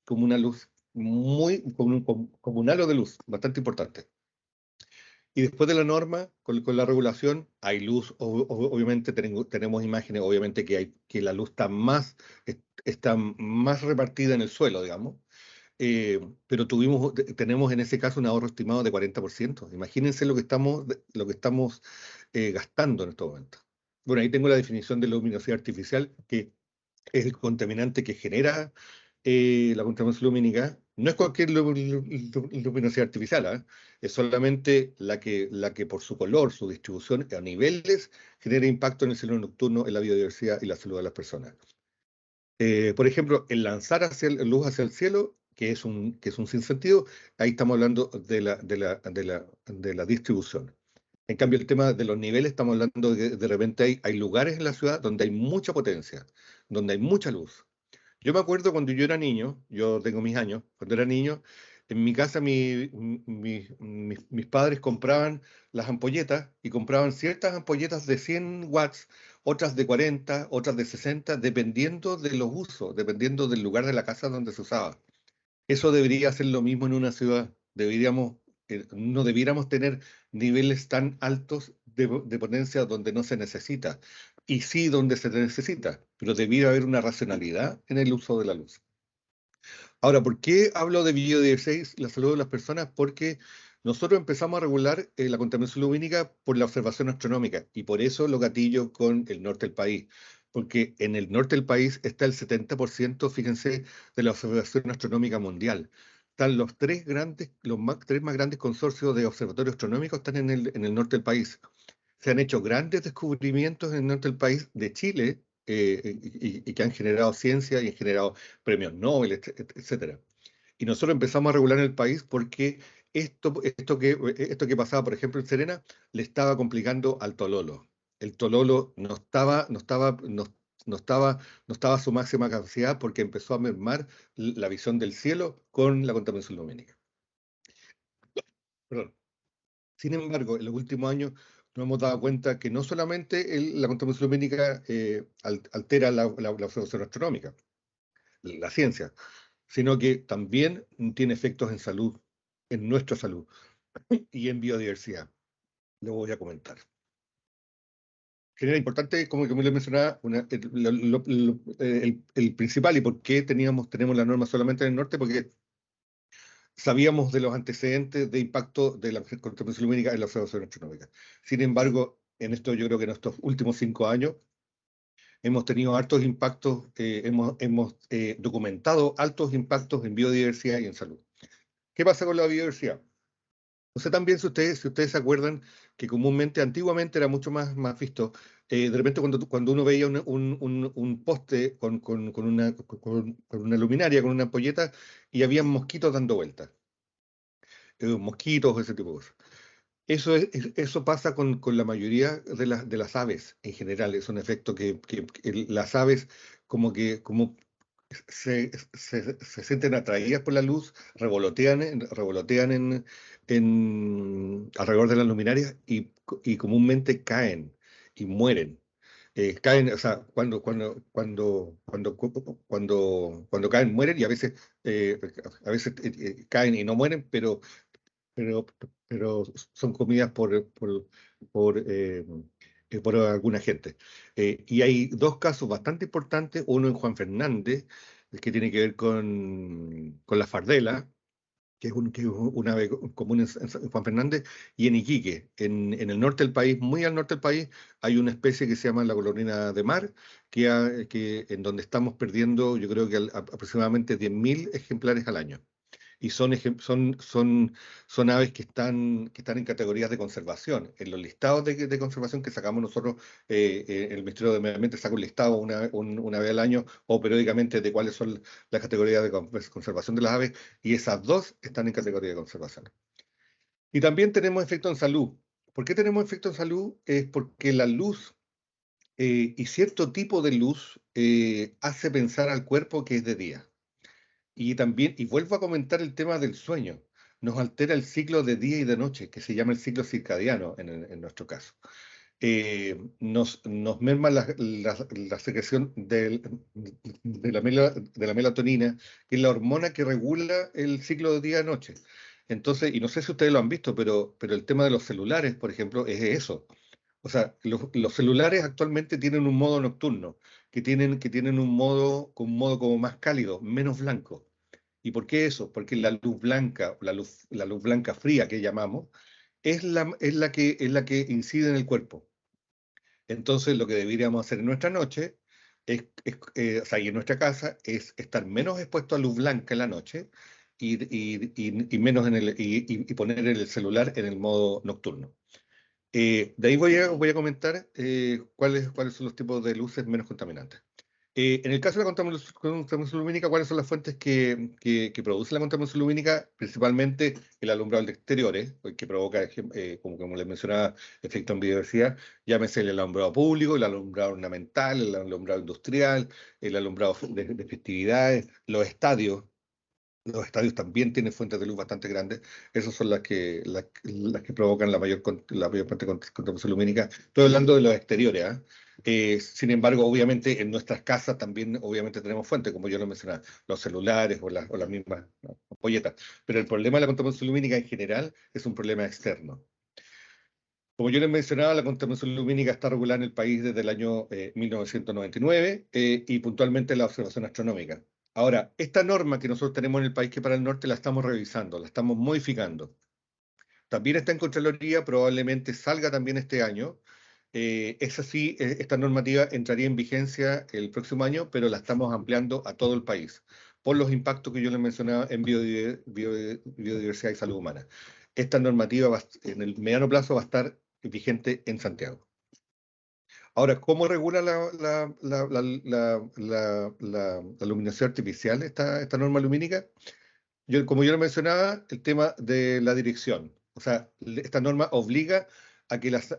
como una luz como un halo de luz, bastante importante. Y después de la norma, con la regulación, hay luz, obviamente tenemos imágenes, obviamente que la luz está más repartida en el suelo, digamos, pero tenemos en ese caso un ahorro estimado de 40%. Imagínense lo que estamos gastando en estos momentos. Bueno, ahí tengo la definición de luminosidad artificial, que es el contaminante que genera la contaminación lumínica. No es cualquier luminosidad artificial, ¿ah? Es solamente la que por su color, su distribución a niveles, genera impacto en el cielo nocturno, en la biodiversidad y la salud de las personas. Por ejemplo, el lanzar luz hacia el cielo, que es un sinsentido, ahí estamos hablando de la distribución. En cambio, el tema de los niveles, estamos hablando de repente hay lugares en la ciudad donde hay mucha potencia, donde hay mucha luz. Yo me acuerdo cuando yo era niño, yo tengo mis años, cuando era niño, en mi casa mis padres compraban las ampolletas y compraban ciertas ampolletas de 100 watts, otras de 40, otras de 60, dependiendo de los usos, dependiendo del lugar de la casa donde se usaba. Eso debería ser lo mismo en una ciudad. No debiéramos tener niveles tan altos de potencia donde no se necesita, y sí donde se necesita, pero debiera haber una racionalidad en el uso de la luz. Ahora, ¿por qué hablo de biodiversidad y la salud de las personas? Porque nosotros empezamos a regular la contaminación lumínica por la observación astronómica y por eso lo gatillo con el norte del país. porque en el norte del país está el 70%, fíjense, de la observación astronómica mundial. Están tres más grandes consorcios de observatorios astronómicos están en el norte del país. Se han hecho grandes descubrimientos en el norte del país de Chile, y que han generado ciencia y han generado premios Nobel, etcétera. Y nosotros empezamos a regular en el país porque esto que pasaba, por ejemplo, en Serena, le estaba complicando al tololo. El tololo no estaba a su máxima capacidad porque empezó a mermar la visión del cielo con la contaminación lumínica. Perdón. Sin embargo, en los últimos años nos hemos dado cuenta que no solamente la contaminación lumínica altera la observación astronómica, la ciencia, sino que también tiene efectos en salud, en nuestra salud y en biodiversidad. Lo voy a comentar. Genera importante, como le mencionaba, el principal y por qué tenemos la norma solamente en el norte, porque sabíamos de los antecedentes de impacto de la contaminación lumínica en la observación astronómica. Sin embargo, en esto yo creo que en estos últimos 5 años hemos tenido altos impactos, hemos documentado altos impactos en biodiversidad y en salud. ¿Qué pasa con la biodiversidad? No sé también si ustedes se acuerdan que comúnmente, antiguamente era mucho más visto, de repente cuando uno veía un poste con una luminaria, con una ampolleta, y había mosquitos dando vueltas, mosquitos, ese tipo de cosas. Eso pasa con la mayoría de las aves en general. Es un efecto que las aves como se sienten atraídas por la luz, revolotean alrededor de las luminarias y comúnmente caen y mueren. Caen, o sea, cuando caen, mueren y a veces caen y no mueren, pero, pero son comidas por, eh, por alguna gente. Y hay dos casos bastante importantes, uno en Juan Fernández, que tiene que ver con la fardela, que es un ave común en Juan Fernández, y en Iquique, en el norte del país, muy al norte del país, hay una especie que se llama la colorina de mar, en donde estamos perdiendo, yo creo que aproximadamente 10.000 ejemplares al año y son aves que están en categorías de conservación. En los listados de conservación que sacamos nosotros, el Ministerio de Medio Ambiente saca un listado una vez al año o periódicamente de cuáles son las categorías de conservación de las aves, y esas dos están en categoría de conservación. Y también tenemos efecto en salud. ¿Por qué tenemos efecto en salud? Es porque la luz y cierto tipo de luz hace pensar al cuerpo que es de día. Y también, y vuelvo a comentar el tema del sueño, nos altera el ciclo de día y de noche, que se llama el ciclo circadiano en nuestro caso. Nos merma la secreción de la melatonina, que es la hormona que regula el ciclo de día-noche. Entonces, y no sé si ustedes lo han visto, pero el tema de los celulares, por ejemplo, es eso. O sea, los celulares actualmente tienen un modo nocturno, que tienen un modo como más cálido, menos blanco. ¿Y por qué eso? Porque la luz blanca, la luz blanca fría que llamamos, es la que incide en el cuerpo. Entonces, lo que deberíamos hacer en nuestra noche, o sea, y en nuestra casa, es estar menos expuesto a luz blanca en la noche y menos y poner el celular en el modo nocturno. De ahí voy a comentar cuáles son los tipos de luces menos contaminantes. En el caso de la contaminación lumínica, ¿cuáles son las fuentes que producen la contaminación lumínica? Principalmente el alumbrado de exteriores, que provoca, como les mencionaba, efecto en biodiversidad. Llámese el alumbrado público, el alumbrado ornamental, el alumbrado industrial, el alumbrado de festividades, los estadios. Los estadios también tienen fuentes de luz bastante grandes. Esas son las que provocan la mayor parte de contaminación lumínica. Estoy hablando de los exteriores, ¿ah? Sin embargo, obviamente, en nuestras casas también obviamente tenemos fuentes, como yo lo mencionaba, los celulares o las mismas, ¿no?, ampolletas. Pero el problema de la contaminación lumínica en general es un problema externo. Como yo les mencionaba, la contaminación lumínica está regulada en el país desde el año 1999, y puntualmente la observación astronómica. Ahora, esta norma que nosotros tenemos en el país que para el norte la estamos revisando, la estamos modificando. También está en Contraloría, probablemente salga también este año, Esa sí, esta normativa entraría en vigencia el próximo año, pero la estamos ampliando a todo el país, por los impactos que yo les mencionaba en biodiversidad y salud humana. Esta normativa en el mediano plazo va a estar vigente en Santiago. Ahora, ¿cómo regula la iluminación artificial esta norma lumínica? Como yo lo mencionaba, el tema de la dirección. O sea, esta norma obliga a que las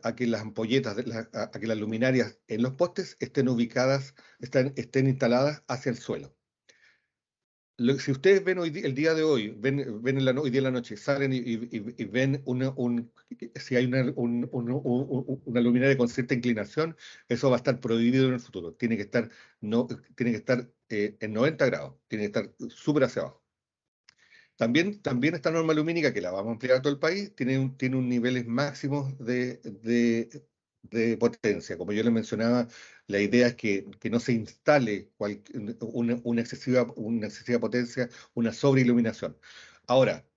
ampolletas, a que las luminarias en los postes estén ubicadas, estén instaladas hacia el suelo. Si ustedes ven el día de hoy, ven hoy día en la noche, salen y ven si hay una luminaria con cierta inclinación, eso va a estar prohibido en el futuro. No, tiene que estar en 90 grados, tiene que estar súper hacia abajo. También esta norma lumínica, que la vamos a ampliar a todo el país, tiene un niveles máximos de potencia. Como yo les mencionaba, la idea es que no se instale una excesiva potencia, una sobreiluminación. Ahora,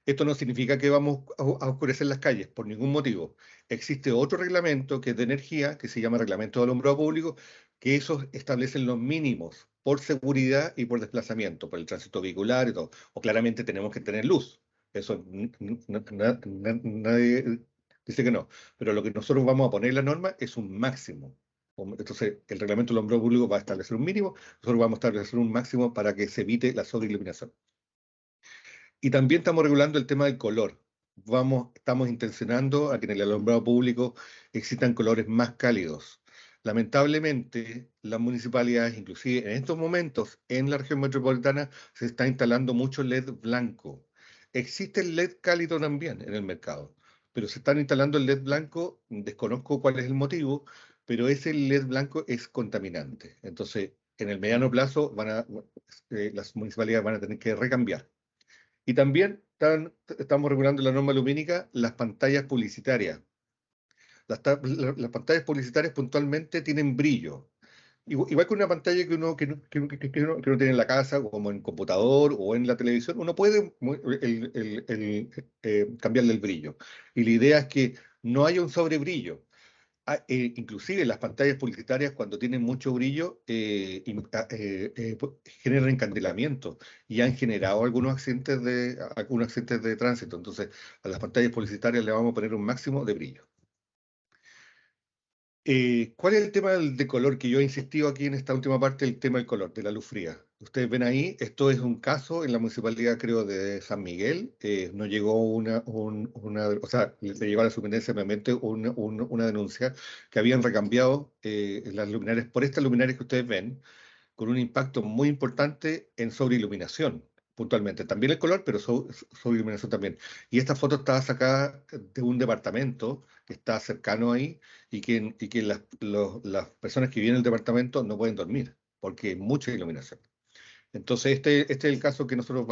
esto no significa que vamos a oscurecer las calles, por ningún motivo. Existe otro reglamento que es de energía, que se llama Reglamento de Alumbrado Público, que esos establecen los mínimos por seguridad y por desplazamiento, por el tránsito vehicular y todo. O claramente tenemos que tener luz. Eso nadie dice que no. Pero lo que nosotros vamos a poner en la norma es un máximo. Entonces, el reglamento del alumbrado público va a establecer un mínimo, nosotros vamos a establecer un máximo para que se evite la sobreiluminación. Y también estamos regulando el tema del color. Estamos intencionando a que en el alumbrado público existan colores más cálidos. Lamentablemente, las municipalidades, inclusive en estos momentos en la región metropolitana, se está instalando mucho LED blanco. Existe el LED cálido también en el mercado, pero se están instalando el LED blanco, desconozco cuál es el motivo, pero ese LED blanco es contaminante. Entonces, en el mediano plazo, las municipalidades van a tener que recambiar. Y también estamos regulando en la norma lumínica las pantallas publicitarias. Las pantallas publicitarias puntualmente tienen brillo. Igual que una pantalla que uno tiene en la casa, como en computador o en la televisión, uno puede cambiarle el brillo. Y la idea es que no haya un sobrebrillo. Inclusive las pantallas publicitarias cuando tienen mucho brillo generan encandelamiento y han generado algunos accidentes de tránsito. Entonces a las pantallas publicitarias le vamos a poner un máximo de brillo. ¿Cuál es el tema de color que yo he insistido aquí en esta última parte? El tema del color, de la luz fría. Ustedes ven ahí, esto es un caso en la municipalidad, creo, de San Miguel. No llegó o sea, le llegó a la superintendencia de medio ambiente una denuncia que habían recambiado las luminarias por estas luminarias que ustedes ven, con un impacto muy importante en sobreiluminación, puntualmente. También el color, pero sobreiluminación también. Y esta foto estaba sacada de un departamento que está cercano ahí y que las personas que viven en el departamento no pueden dormir porque hay mucha iluminación. Entonces, este es el caso que nosotros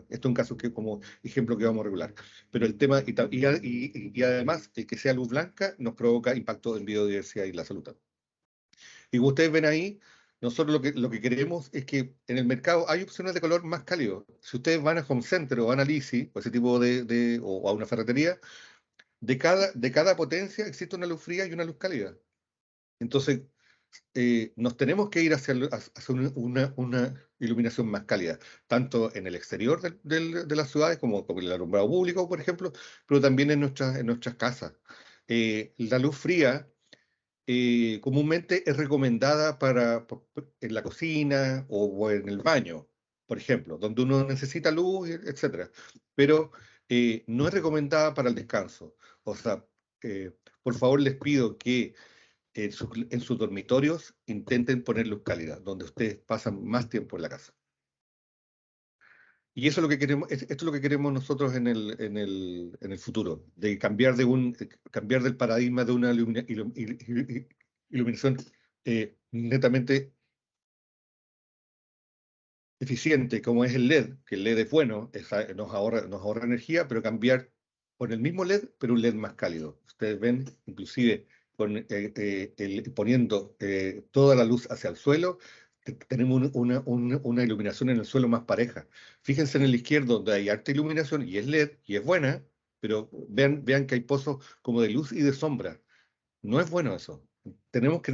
este es un caso que como ejemplo que vamos a regular. Pero el tema, y además, el que sea luz blanca nos provoca impacto en biodiversidad y la salud también. Y como ustedes ven ahí, nosotros lo que queremos es que en el mercado hay opciones de color más cálido. Si ustedes van a Home Center o van a Lisi o ese tipo o a una ferretería, de cada potencia existe una luz fría y una luz cálida. Entonces, nos tenemos que ir hacia una iluminación más cálida, tanto en el exterior de las ciudades, como el alumbrado público, por ejemplo, pero también en nuestras casas. La luz fría comúnmente es recomendada en la cocina o en el baño, por ejemplo, donde uno necesita luz, etcétera. Pero no es recomendada para el descanso. O sea, por favor les pido que en sus dormitorios intenten poner luz cálida, donde ustedes pasan más tiempo en la casa. Y eso es lo que queremos, esto es lo que queremos nosotros en el futuro, de cambiar del paradigma de una iluminación netamente eficiente, como es el LED, que el LED es bueno, nos ahorra energía, pero cambiar por el mismo LED, pero un LED más cálido. Ustedes ven, inclusive, poniendo toda la luz hacia el suelo, tenemos una iluminación en el suelo más pareja. Fíjense en el izquierdo, donde hay harta iluminación, y es LED, y es buena, pero vean que hay pozos como de luz y de sombra. No es bueno eso. Tenemos que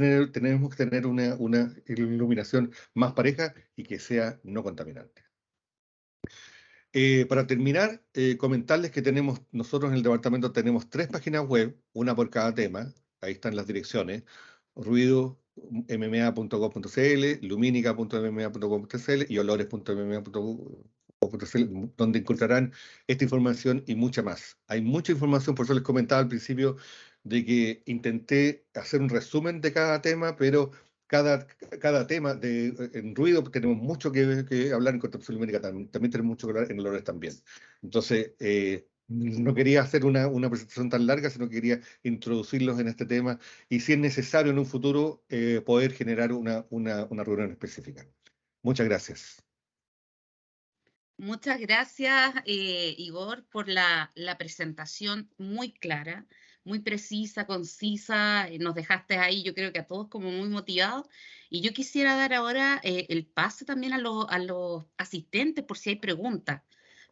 tener una iluminación más pareja y que sea no contaminante. Para terminar, comentarles que nosotros en el departamento tenemos 3 páginas web, una por cada tema, ahí están las direcciones, ruido.mma.gov.cl, lumínica.mma.gov.cl y olores.mma.gov.cl, donde encontrarán esta información y mucha más. Hay mucha información, por eso les comentaba al principio de que intenté hacer un resumen de cada tema, pero cada tema en ruido tenemos mucho que hablar en contaminación lumínica, también tenemos mucho que hablar en olores también. Entonces, no quería hacer una presentación tan larga, sino que quería introducirlos en este tema y si es necesario en un futuro poder generar una reunión específica. Muchas gracias. Muchas gracias, Igor, por la presentación muy clara, muy precisa, concisa. Nos dejaste ahí, yo creo que a todos como muy motivados. Y yo quisiera dar ahora el pase también a los asistentes por si hay preguntas,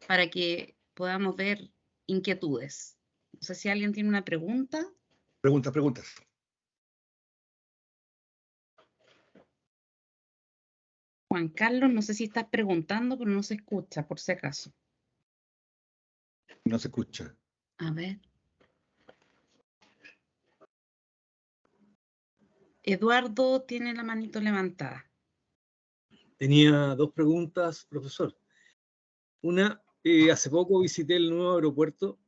para que podamos ver inquietudes. No sé si alguien tiene una pregunta. Preguntas. Juan Carlos, no sé si estás preguntando, pero no se escucha, por si acaso. No se escucha. A ver. Eduardo tiene la manito levantada. Tenía 2 preguntas, profesor. Una, hace poco visité el nuevo aeropuerto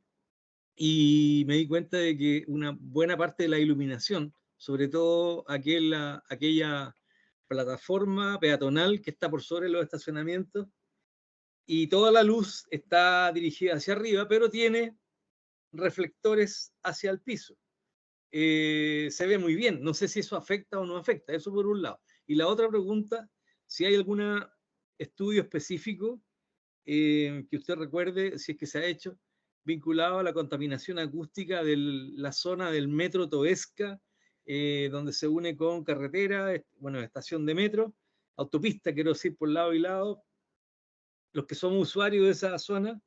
y me di cuenta de que una buena parte de la iluminación, sobre todo aquella plataforma peatonal que está por sobre los estacionamientos, y toda la luz está dirigida hacia arriba, pero tiene reflectores hacia el piso. Se ve muy bien. No sé si eso afecta o no afecta, eso por un lado. Y la otra pregunta, si hay algún estudio específico que usted recuerde, si es que se ha hecho, vinculado a la contaminación acústica de la zona del metro Toesca, donde se une con carretera, bueno, estación de metro, autopista, quiero decir, por lado y lado. Los que somos usuarios de esa zona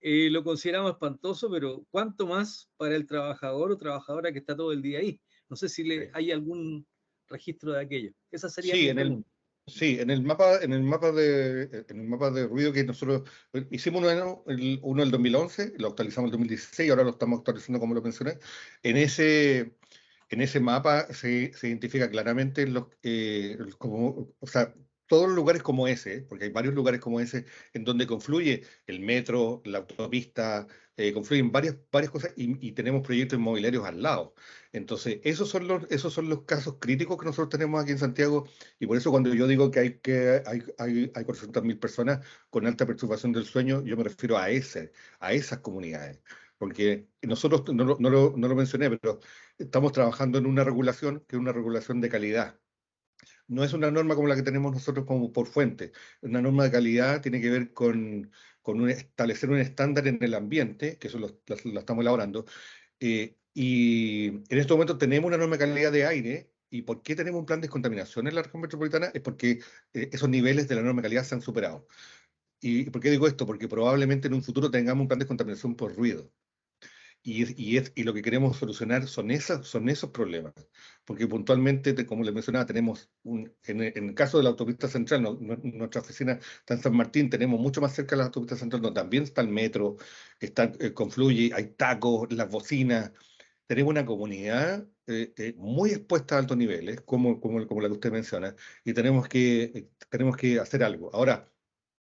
lo consideramos espantoso, pero ¿cuánto más para el trabajador o trabajadora que está todo el día ahí? No sé si hay algún registro de aquello. Esa sería mi pregunta. Sí, en el mapa de ruido que nosotros hicimos uno el 2011, lo actualizamos el 2016 y ahora lo estamos actualizando como lo mencioné. En ese mapa se identifica claramente todos los lugares como ese, porque hay varios lugares como ese en donde confluye el metro, la autopista, confluyen varias cosas y tenemos proyectos inmobiliarios al lado. Entonces, esos son los casos críticos que nosotros tenemos aquí en Santiago y por eso cuando yo digo que hay 400.000 personas con alta perturbación del sueño, yo me refiero a esas comunidades. Porque nosotros, no lo mencioné, pero estamos trabajando en una regulación que es una regulación de calidad. No es una norma como la que tenemos nosotros como por fuente. Una norma de calidad tiene que ver con establecer un estándar en el ambiente, que eso lo estamos elaborando, y en este momento tenemos una norma de calidad de aire. ¿Y por qué tenemos un plan de descontaminación en la región metropolitana? Es porque esos niveles de la norma de calidad se han superado. ¿Y por qué digo esto? Porque probablemente en un futuro tengamos un plan de descontaminación por ruido. Y lo que queremos solucionar son esos problemas. Porque puntualmente, como les mencionaba, tenemos, en el caso de la autopista central, nuestra oficina está en San Martín, tenemos mucho más cerca de la autopista central, donde también está el metro, confluye, hay tacos, las bocinas. Tenemos una comunidad muy expuesta a altos niveles, como la que usted menciona, y tenemos que hacer algo. Ahora,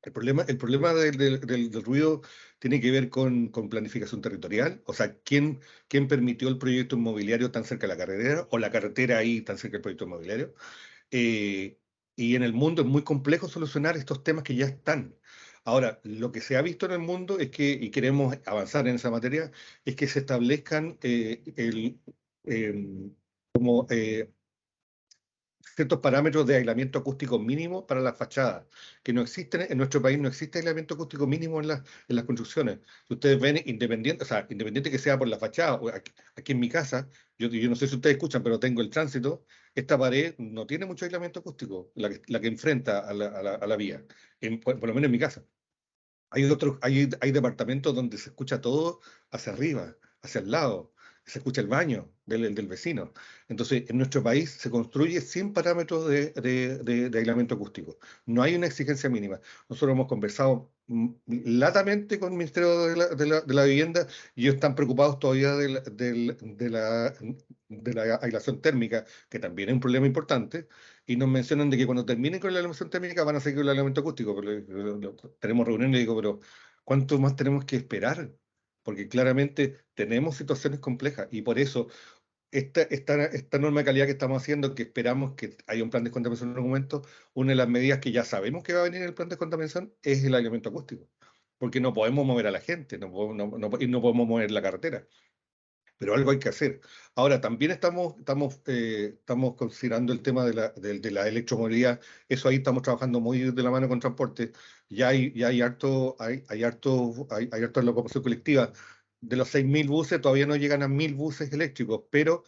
el problema del ruido tiene que ver con planificación territorial, o sea, ¿quién permitió el proyecto inmobiliario tan cerca de la carretera o la carretera ahí tan cerca del proyecto inmobiliario? Eh, y en el mundo es muy complejo solucionar estos temas que ya están. Ahora, lo que se ha visto en el mundo es que, y queremos avanzar en esa materia, es que se establezcan como ciertos parámetros de aislamiento acústico mínimo para las fachadas, que no existen en nuestro país, no existe aislamiento acústico mínimo en las construcciones. Si ustedes ven, independiente que sea por la fachada, o aquí en mi casa, yo no sé si ustedes escuchan, pero tengo el tránsito, esta pared no tiene mucho aislamiento acústico, la que enfrenta a la vía, por lo menos en mi casa. Hay departamentos donde se escucha todo hacia arriba, hacia el lado. se escucha el baño del vecino. Entonces, en nuestro país se construye sin parámetros de aislamiento acústico. No hay una exigencia mínima. Nosotros hemos conversado latamente con el Ministerio de la Vivienda y ellos están preocupados todavía de la aislación térmica, que también es un problema importante, y nos mencionan de que cuando terminen con la aislación térmica van a seguir con el aislamiento acústico. Tenemos reuniones y digo, pero ¿cuánto más tenemos que esperar? Porque claramente tenemos situaciones complejas y por eso esta norma de calidad que estamos haciendo, que esperamos que haya un plan de descontaminación en algún momento, una de las medidas que ya sabemos que va a venir en el plan de descontaminación es el aislamiento acústico, porque no podemos mover a la gente, y no podemos mover la carretera. Pero algo hay que hacer. Ahora, también estamos considerando el tema de la electromovilidad. Eso ahí estamos trabajando muy de la mano con transporte. Ya hay harto locomoción colectiva. De los 6.000 buses, todavía no llegan a 1.000 buses eléctricos, pero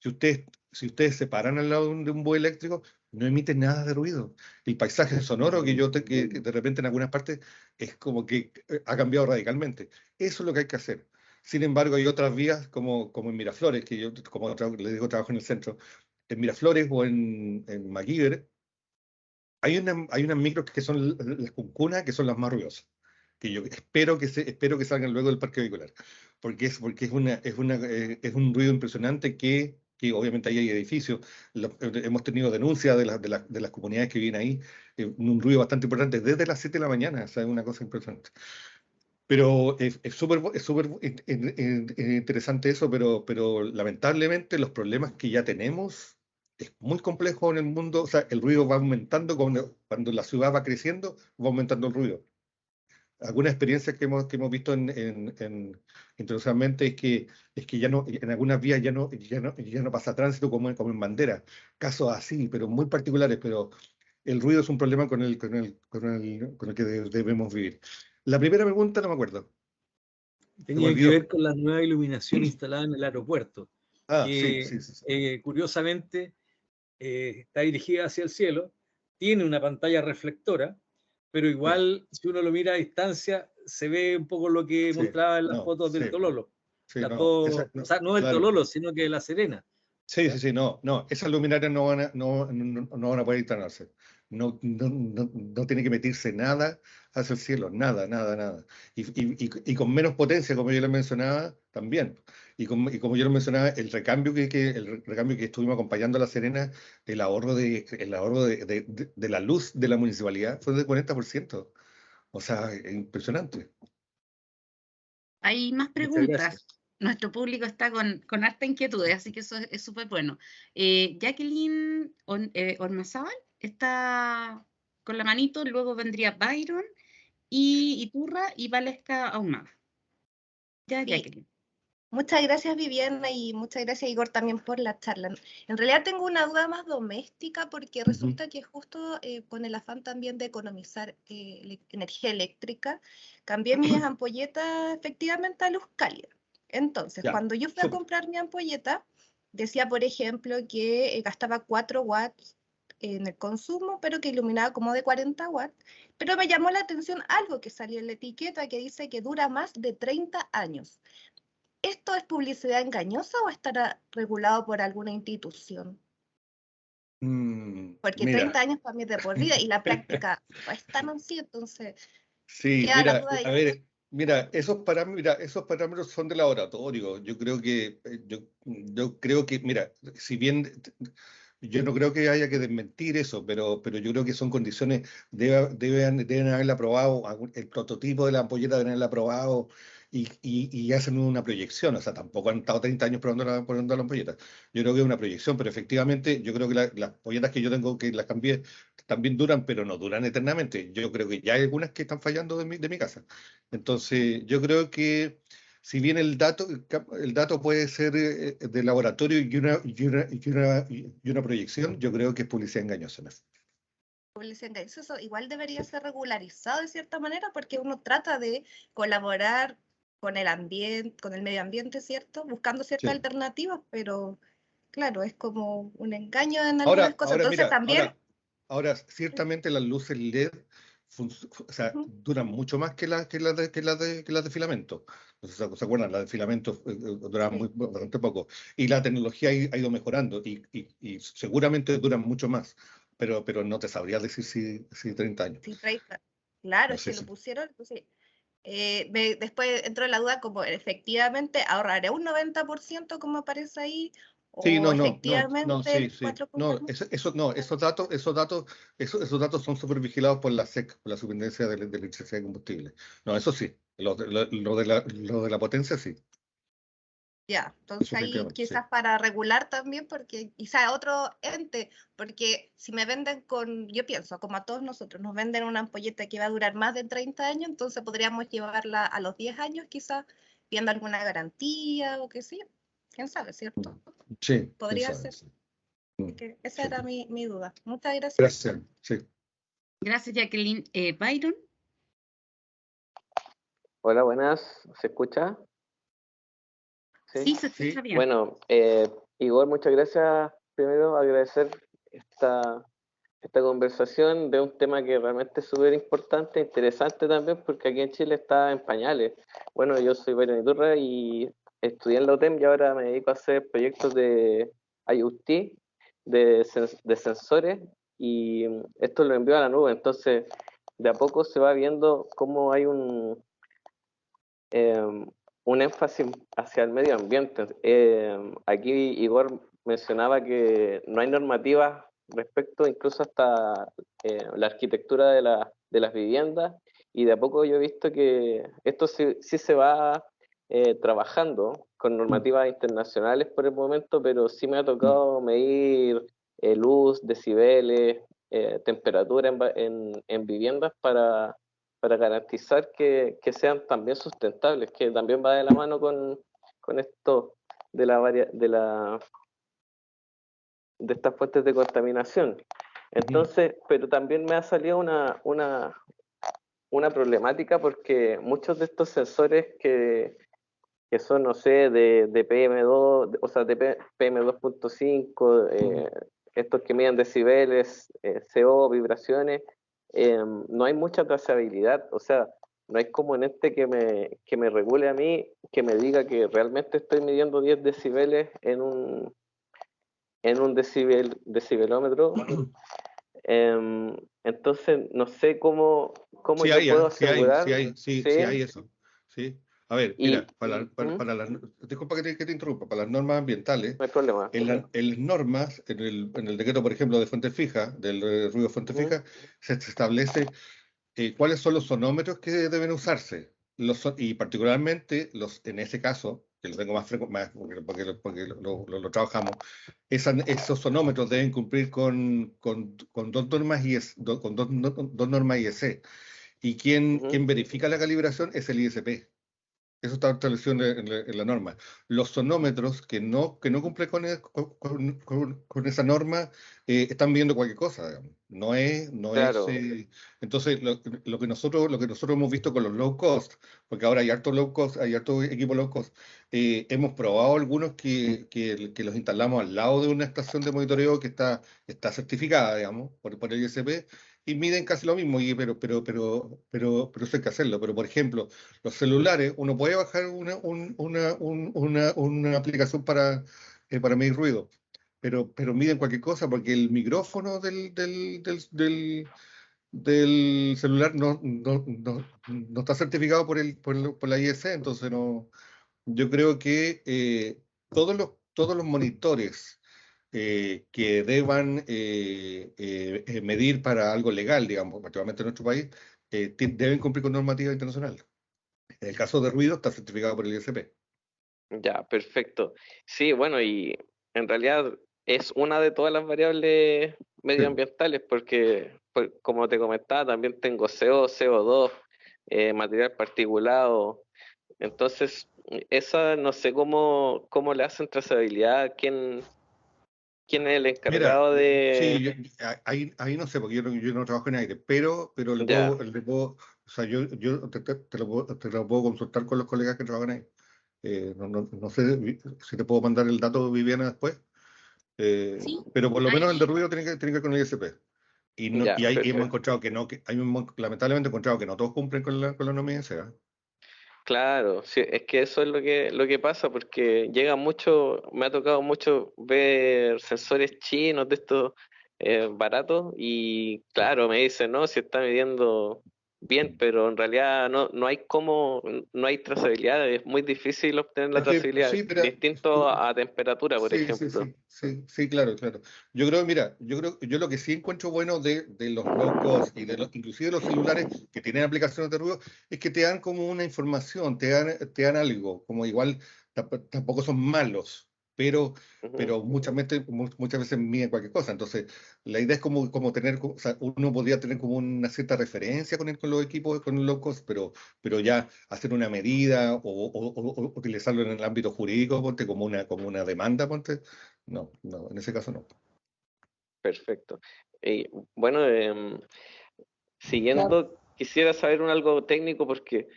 si ustedes se paran al lado de un bus eléctrico, no emiten nada de ruido. El paisaje sonoro que de repente en algunas partes es como que ha cambiado radicalmente. Eso es lo que hay que hacer. Sin embargo, hay otras vías como en Miraflores, que yo, como les digo, trabajo en el centro. En Miraflores o en MacGyver, hay unas micros que son las cuncunas, que son las más ruidosas, que yo espero que salgan luego del parque vehicular, porque es un ruido impresionante que obviamente ahí hay edificios. Hemos tenido denuncias de las comunidades que viven ahí, un ruido bastante importante desde las 7 de la mañana, o sea, es una cosa impresionante. Pero es súper interesante eso, pero lamentablemente los problemas que ya tenemos es muy complejo en el mundo. O sea, el ruido va aumentando cuando la ciudad va creciendo, va aumentando el ruido. Algunas experiencias que hemos visto internacionalmente es que ya no, en algunas vías ya no pasa tránsito como en bandera. Casos así, pero muy particulares, pero el ruido es un problema con el que debemos vivir. La primera pregunta no me acuerdo. Se me Tenía que olvidó. ver con la nueva iluminación instalada en el aeropuerto, Sí, que sí, sí. curiosamente está dirigida hacia el cielo, tiene una pantalla reflectora, pero igual si uno lo mira a distancia se ve un poco lo que Sí, mostraba en las no, fotos del sí, Tololo. sí, Las no, dos, o sea, no del claro. Tololo, sino que de La Serena. Sí, sí, ¿Ya? sí, no, esas luminarias no van a poder instalarse. No tiene que meterse nada hacia el cielo, nada, nada, nada. Y con menos potencia, como yo les mencionaba, también. Y como yo les mencionaba, el recambio que estuvimos acompañando a La Serena, el ahorro de la luz de la municipalidad fue de 40%. O sea, es impresionante. Hay más Muchas gracias. preguntas. Nuestro público está con harta inquietudes, así que eso es súper bueno. Jacqueline Ormazábal está con la manito, luego vendría Byron y Iturra y Valesca Ahumada. Ya, Sí. Jacqueline. Muchas gracias, Viviana, y muchas gracias, Igor, también por la charla. En realidad tengo una duda más doméstica porque resulta que justo con el afán también de economizar energía eléctrica, cambié mis ampolletas efectivamente a luz cálida. Entonces, Ya, cuando yo fui a súper. comprar mi ampolleta, decía, por ejemplo, que gastaba 4 watts en el consumo, pero que iluminaba como de 40 watts. Pero me llamó la atención algo que salió en la etiqueta que dice que dura más de 30 años. ¿Esto es publicidad engañosa o estará regulado por alguna institución? Porque Mira. 30 años para mí es de por vida y la práctica no es tan así, entonces Sí, queda la mira, duda a ahí. ver, mira, esos parámetros son de laboratorio. Yo creo que, mira, si bien yo no creo que haya que desmentir eso, pero yo creo que son condiciones, deben haberla aprobado, el prototipo de la ampolleta deben haberla aprobado y hacen una proyección. O sea, tampoco han estado 30 años probando la ampolleta. Yo creo que es una proyección, pero efectivamente yo creo que las ampolletas que yo tengo, que las cambié, también duran, pero no duran eternamente. Yo creo que ya hay algunas que están fallando de mi casa. Entonces, yo creo que si bien el dato puede ser de laboratorio y una proyección, yo creo que es publicidad engañosa. Publicidad engañosa, eso igual debería ser regularizado de cierta manera porque uno trata de colaborar con el ambiente, con el medio ambiente, ¿cierto? Buscando ciertas Sí. alternativas, pero claro, es como un engaño en algunas Ahora, cosas. ahora, Entonces mira, también, ciertamente las luces LED o sea, duran mucho más que las de filamento. ¿Se acuerdan? Las de filamentos duraban bastante poco. Y la tecnología ha ido mejorando y seguramente duran mucho más, pero no te sabría decir si 30 años. Sí, 30. Claro, No es sé que si- lo pusieron. Entonces, después entró en la duda como efectivamente ahorraré un 90% como aparece ahí, Sí, o no, efectivamente sí, el sí. 4% más. Esos datos son súper vigilados por la SEC, por la Superintendencia de Electricidad y Combustible. No, eso sí. Lo de la potencia, sí. Ya, entonces Eso ahí efectivamente, sí. quizás para regular también, porque quizás otro ente, porque si me venden yo pienso, como a todos nosotros, nos venden una ampolleta que va a durar más de 30 años, entonces podríamos llevarla a los 10 años quizás, viendo alguna garantía o qué sé yo. ¿Quién sabe, cierto? Sí, quién Podría sabe. ser. Sí. Así que esa Sí. era mi duda. Muchas gracias. Gracias. Sí. Gracias, Jacqueline. Byron. Hola, buenas. ¿Se escucha? Sí, se escucha bien. Bueno, Igor, muchas gracias. Primero, agradecer esta conversación de un tema que realmente es súper importante, interesante también, porque aquí en Chile está en pañales. Bueno, yo soy Byron Iturra y estudié en la UTEM y ahora me dedico a hacer proyectos de IoT, de sensores, y esto lo envío a la nube. Entonces, de a poco se va viendo cómo hay un énfasis hacia el medio ambiente. Aquí Igor mencionaba que no hay normativas respecto incluso hasta la arquitectura de las viviendas, y de a poco yo he visto que esto sí se va trabajando con normativas internacionales por el momento, pero sí me ha tocado medir luz, decibeles, temperatura en viviendas para garantizar que sean también sustentables, que también va de la mano con esto de de estas fuentes de contaminación. Entonces, pero también me ha salido una problemática, porque muchos de estos sensores que son, no sé, de PM2, o sea, de PM2.5, estos que miden decibeles, CO, vibraciones, no hay mucha trazabilidad. O sea, no hay como un ente que me regule a mí, que me diga que realmente estoy midiendo 10 decibeles en un decibelómetro. Entonces, no sé cómo Sí yo hay, puedo sí asegurar. hay, sí ¿Sí? hay eso. Sí. A ver, Y mira, para las, disculpa que te interrumpa, para las normas ambientales, no hay problema. en las normas, en el decreto, por ejemplo, de fuente fija, del ruido de fuente fija, se establece cuáles son los sonómetros que deben usarse. Y particularmente, en ese caso, que lo tengo más frecuente, porque lo trabajamos, esos sonómetros deben cumplir con dos normas dos normas IEC. Y quien verifica la calibración es el ISP. Eso está establecido en la norma. Los sonómetros que no cumplen con esa norma están viendo cualquier cosa, digamos. Claro. Entonces, lo que nosotros hemos visto con los low cost, porque ahora hay harto low cost, hay harto equipo low cost, hemos probado algunos que los instalamos al lado de una estación de monitoreo que está certificada, digamos, por el ISP, y miden casi lo mismo, pero eso hay que hacerlo. Pero, por ejemplo, los celulares, uno puede bajar una aplicación para medir ruido, pero miden cualquier cosa, porque el micrófono del celular no está certificado por la IEC. Entonces yo creo que todos los monitores que deban medir para algo legal, digamos, particularmente en nuestro país, deben cumplir con normativa internacional. En el caso de ruido está certificado por el ISP. Ya, perfecto. Sí, bueno, y en realidad es una de todas las variables medioambientales, porque, como te comentaba, también tengo CO, CO2, material particulado. Entonces, esa no sé cómo le hacen trazabilidad, quién es el Mira, encargado de... sí, ahí no sé, porque yo no trabajo en aire, pero Ya, o sea, yo te lo puedo consultar con los colegas que trabajan ahí. No sé si te puedo mandar el dato, Viviana, después, Sí, pero por lo menos el de ahí ruido tiene que ver con el ISP. ya, Y hemos perfecto. encontrado que no, lamentablemente encontrado que no todos cumplen con la norma IEC, ¿eh? Claro, sí, es que eso es lo que pasa, porque llega mucho, me ha tocado mucho ver sensores chinos de estos baratos, y claro, me dicen, no, si está midiendo bien, pero en realidad no hay cómo, no hay trazabilidad, es muy difícil obtener la trazabilidad, Sí, pero distinto a temperatura, por sí, ejemplo. sí, claro, claro. Yo creo, mira, yo lo que sí encuentro bueno de los low cost y de los, inclusive de los celulares que tienen aplicaciones de ruido, es que te dan como una información, te dan algo, como igual tampoco son malos, pero, Ujú. pero muchas veces miden cualquier cosa. Entonces, la idea es como tener, o sea, uno podría tener como una cierta referencia con los equipos, con los low cost, pero ya hacer una medida o utilizarlo en el ámbito jurídico, ponte como una demanda, ponte. No, no, en ese caso no. Perfecto. Y bueno, siguiendo, quisiera saber algo técnico porque,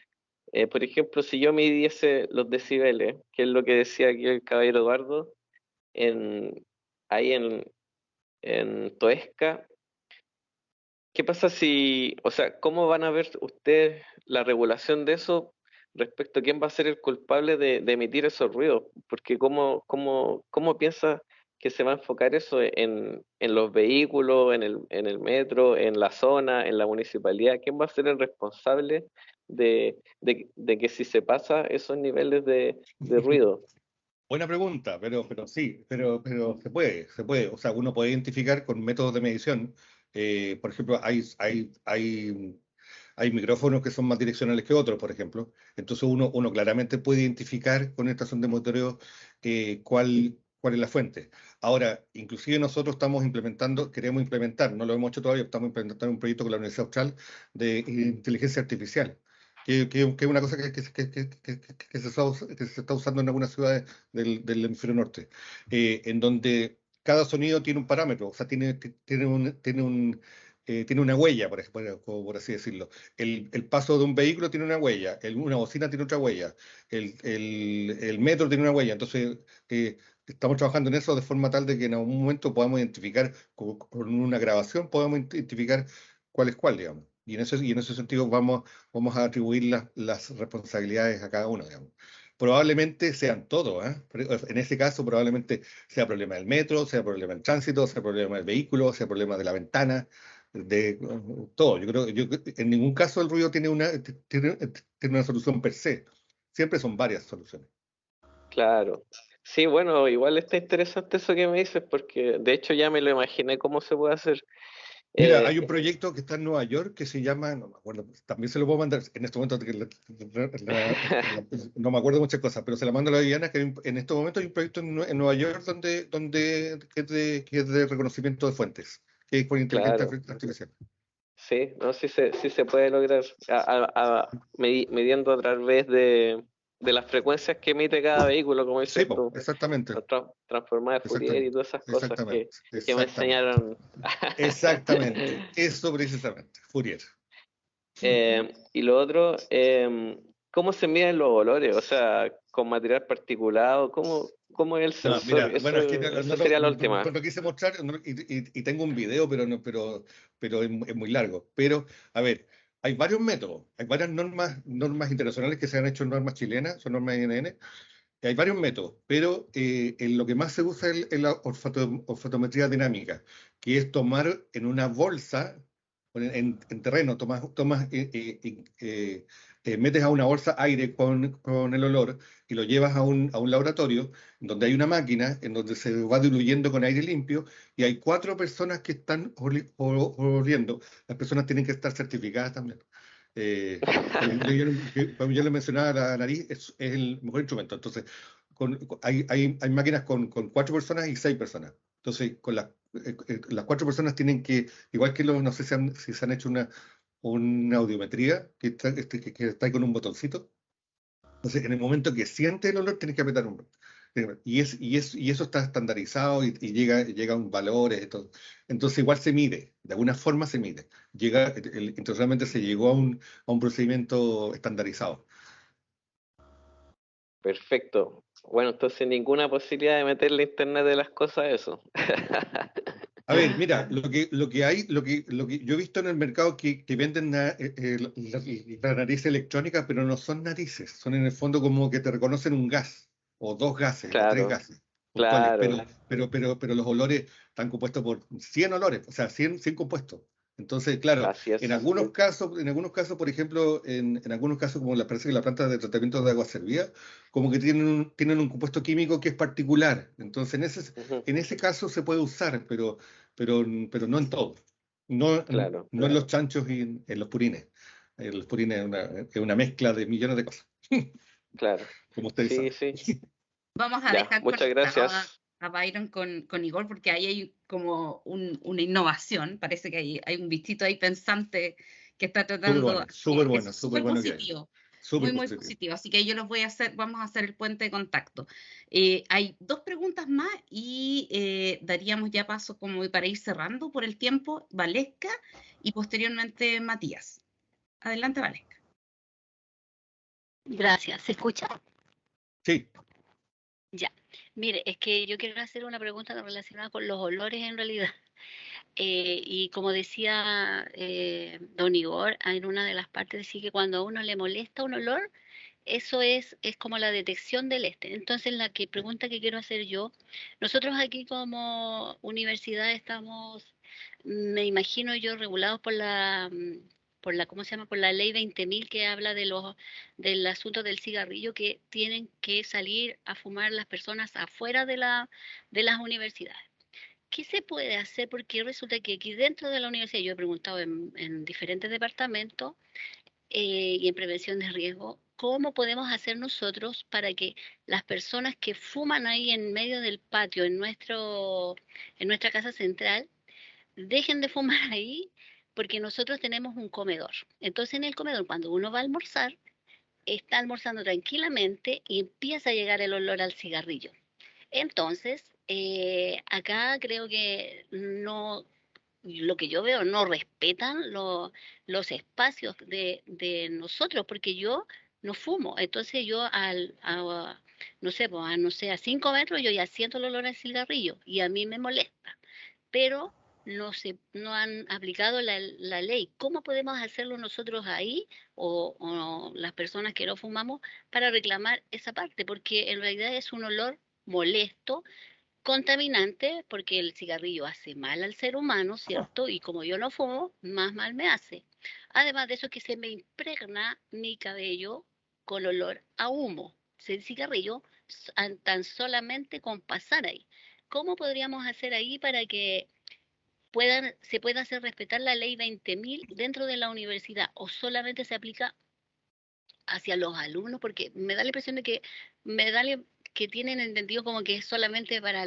por ejemplo, si yo midiese los decibeles, que es lo que decía aquí el caballero Eduardo, en, ahí en Toesca, ¿qué pasa si, o sea, cómo van a ver ustedes la regulación de eso respecto a quién va a ser el culpable de emitir esos ruidos? Porque cómo piensa que se va a enfocar eso en los vehículos, en el metro, en la zona, en la municipalidad? ¿Quién va a ser el responsable de que si se pasa esos niveles de ruido? Buena pregunta, pero sí, pero se puede. O sea, uno puede identificar con métodos de medición. Por ejemplo, hay micrófonos que son más direccionales que otros, por ejemplo. Entonces uno claramente puede identificar con estación de monitoreo cuál es la fuente. Ahora, inclusive nosotros queremos implementar, no lo hemos hecho todavía, estamos implementando un proyecto con la Universidad Austral de inteligencia artificial, que es una cosa que se está usando en algunas ciudades del hemisferio norte, en donde cada sonido tiene un parámetro, o sea, tiene una huella, por así decirlo. El paso de un vehículo tiene una huella, una bocina tiene otra huella, el metro tiene una huella. Entonces, estamos trabajando en eso de forma tal de que en algún momento podamos identificar, con una grabación, podamos identificar cuál es cuál, digamos. Y en ese sentido vamos a atribuir las responsabilidades a cada uno, digamos. Probablemente sean todos, ¿eh? En ese caso, probablemente sea problema del metro, sea problema del tránsito, sea problema del vehículo, sea problema de la ventana, de todo. En ningún caso el ruido tiene una solución per se. Siempre son varias soluciones. Claro. Sí, bueno, igual está interesante eso que me dices, porque de hecho ya me lo imaginé cómo se puede hacer. Mira, hay un Eh, proyecto que está en Nueva York que se llama, no me acuerdo, también se lo puedo mandar en este momento, no me acuerdo muchas cosas, pero se la mando a la Diana, que en este momento hay un proyecto en Nueva York que es de reconocimiento de fuentes, que es por inteligencia claro, artificial. sí, no, sí se puede lograr midiendo a través de las frecuencias que emite cada vehículo, como Sí, dices po, tú, exactamente, transformar de Fourier y exactamente, todas esas cosas exactamente, que me exactamente, enseñaron. exactamente, eso precisamente, Fourier. Y lo otro, ¿cómo se miden los olores? O sea, con material particulado, ¿cómo es el No, sensor? mira, bueno, es que Eso sería la última. lo quise mostrar y tengo un video, pero es muy largo. Pero, a ver, hay varios métodos, hay varias normas internacionales que se han hecho, normas chilenas, son normas INN, y hay varios métodos, pero en lo que más se usa es la olfatometría dinámica, que es tomar en una bolsa, en terreno, metes a una bolsa aire con el olor y lo llevas a un laboratorio donde hay una máquina en donde se va diluyendo con aire limpio y hay 4 personas que están oliendo. Las personas tienen que estar certificadas también. Como yo le mencionaba, la nariz es el mejor instrumento. Entonces, hay máquinas con 4 personas y 6 personas. Entonces, las 4 personas tienen que, igual que no sé si se han hecho una audiometría, que está ahí con un botoncito. Entonces, en el momento que siente el olor, tienes que apretar un botón. Y eso está estandarizado y llega a un valor. Entonces, igual se mide, de alguna forma se mide. Internacionalmente se llegó a un procedimiento estandarizado. Perfecto. Bueno, entonces ninguna posibilidad de meterle internet de las cosas a eso. A ver, mira, lo que yo he visto en el mercado que venden la nariz electrónica, pero no son narices, son en el fondo como que te reconocen un gas, o dos gases, o tres Claro, gases puntuales, claro, pero los olores están compuestos por 100 olores, o sea, 100 compuestos. Entonces, claro, así es. en algunos casos, por ejemplo, en algunos casos, como parece que la planta de tratamiento de agua servida, como que tienen un compuesto químico que es particular. Entonces, Ujú, en ese caso se puede usar, pero no en todo. claro, No en los chanchos y en los purines. Los purines es una mezcla de millones de cosas, claro. como ustedes Sí, saben. sí. Vamos a Ya, dejar muchas conectado gracias. a Byron con Igor porque ahí hay como una innovación. Parece que hay un bichito ahí pensante que está tratando. Súper Es bueno, súper súper bueno que hay. positivo, Súper muy positivo. positivo. Así que yo los voy a hacer, vamos a hacer el puente de contacto. Hay dos preguntas más y daríamos ya paso como para ir cerrando por el tiempo, Valesca y posteriormente Matías. Adelante, Valesca. Gracias. ¿Se escucha? Sí, Ya. Mire, es que yo quiero hacer una pregunta relacionada con los olores en realidad. Y como decía don Igor, en una de las partes decía que cuando a uno le molesta un olor, eso es como la detección del este. Entonces, pregunta que quiero hacer yo, nosotros aquí como universidad estamos, me imagino yo, regulados por la, ¿cómo se llama? Por la ley 20.000 que habla del asunto del cigarrillo, que tienen que salir a fumar las personas afuera de las universidades. ¿Qué se puede hacer? Porque resulta que aquí dentro de la universidad, yo he preguntado en diferentes departamentos, y en prevención de riesgo, ¿cómo podemos hacer nosotros para que las personas que fuman ahí en medio del patio, en nuestra casa central, dejen de fumar ahí? Porque nosotros tenemos un comedor. Entonces en el comedor, cuando uno va a almorzar, está almorzando tranquilamente y empieza a llegar el olor al cigarrillo. Entonces, acá creo que no, lo que yo veo, no respetan los espacios de nosotros, porque yo no fumo. Entonces yo no sé, pues, no sé, a 5 metros yo ya siento el olor al cigarrillo y a mí me molesta. Pero no han aplicado la ley. ¿Cómo podemos hacerlo nosotros ahí o las personas que no fumamos para reclamar esa parte? Porque en realidad es un olor molesto, contaminante, porque el cigarrillo hace mal al ser humano, ¿cierto? Y como yo no fumo, más mal me hace. Además de eso, que se me impregna mi cabello con olor a humo. El cigarrillo tan solamente con pasar ahí. ¿Cómo podríamos hacer ahí para que se pueda hacer respetar la ley 20.000 dentro de la universidad, o solamente se aplica hacia los alumnos? Porque me da la impresión de que que tienen entendido como que es solamente para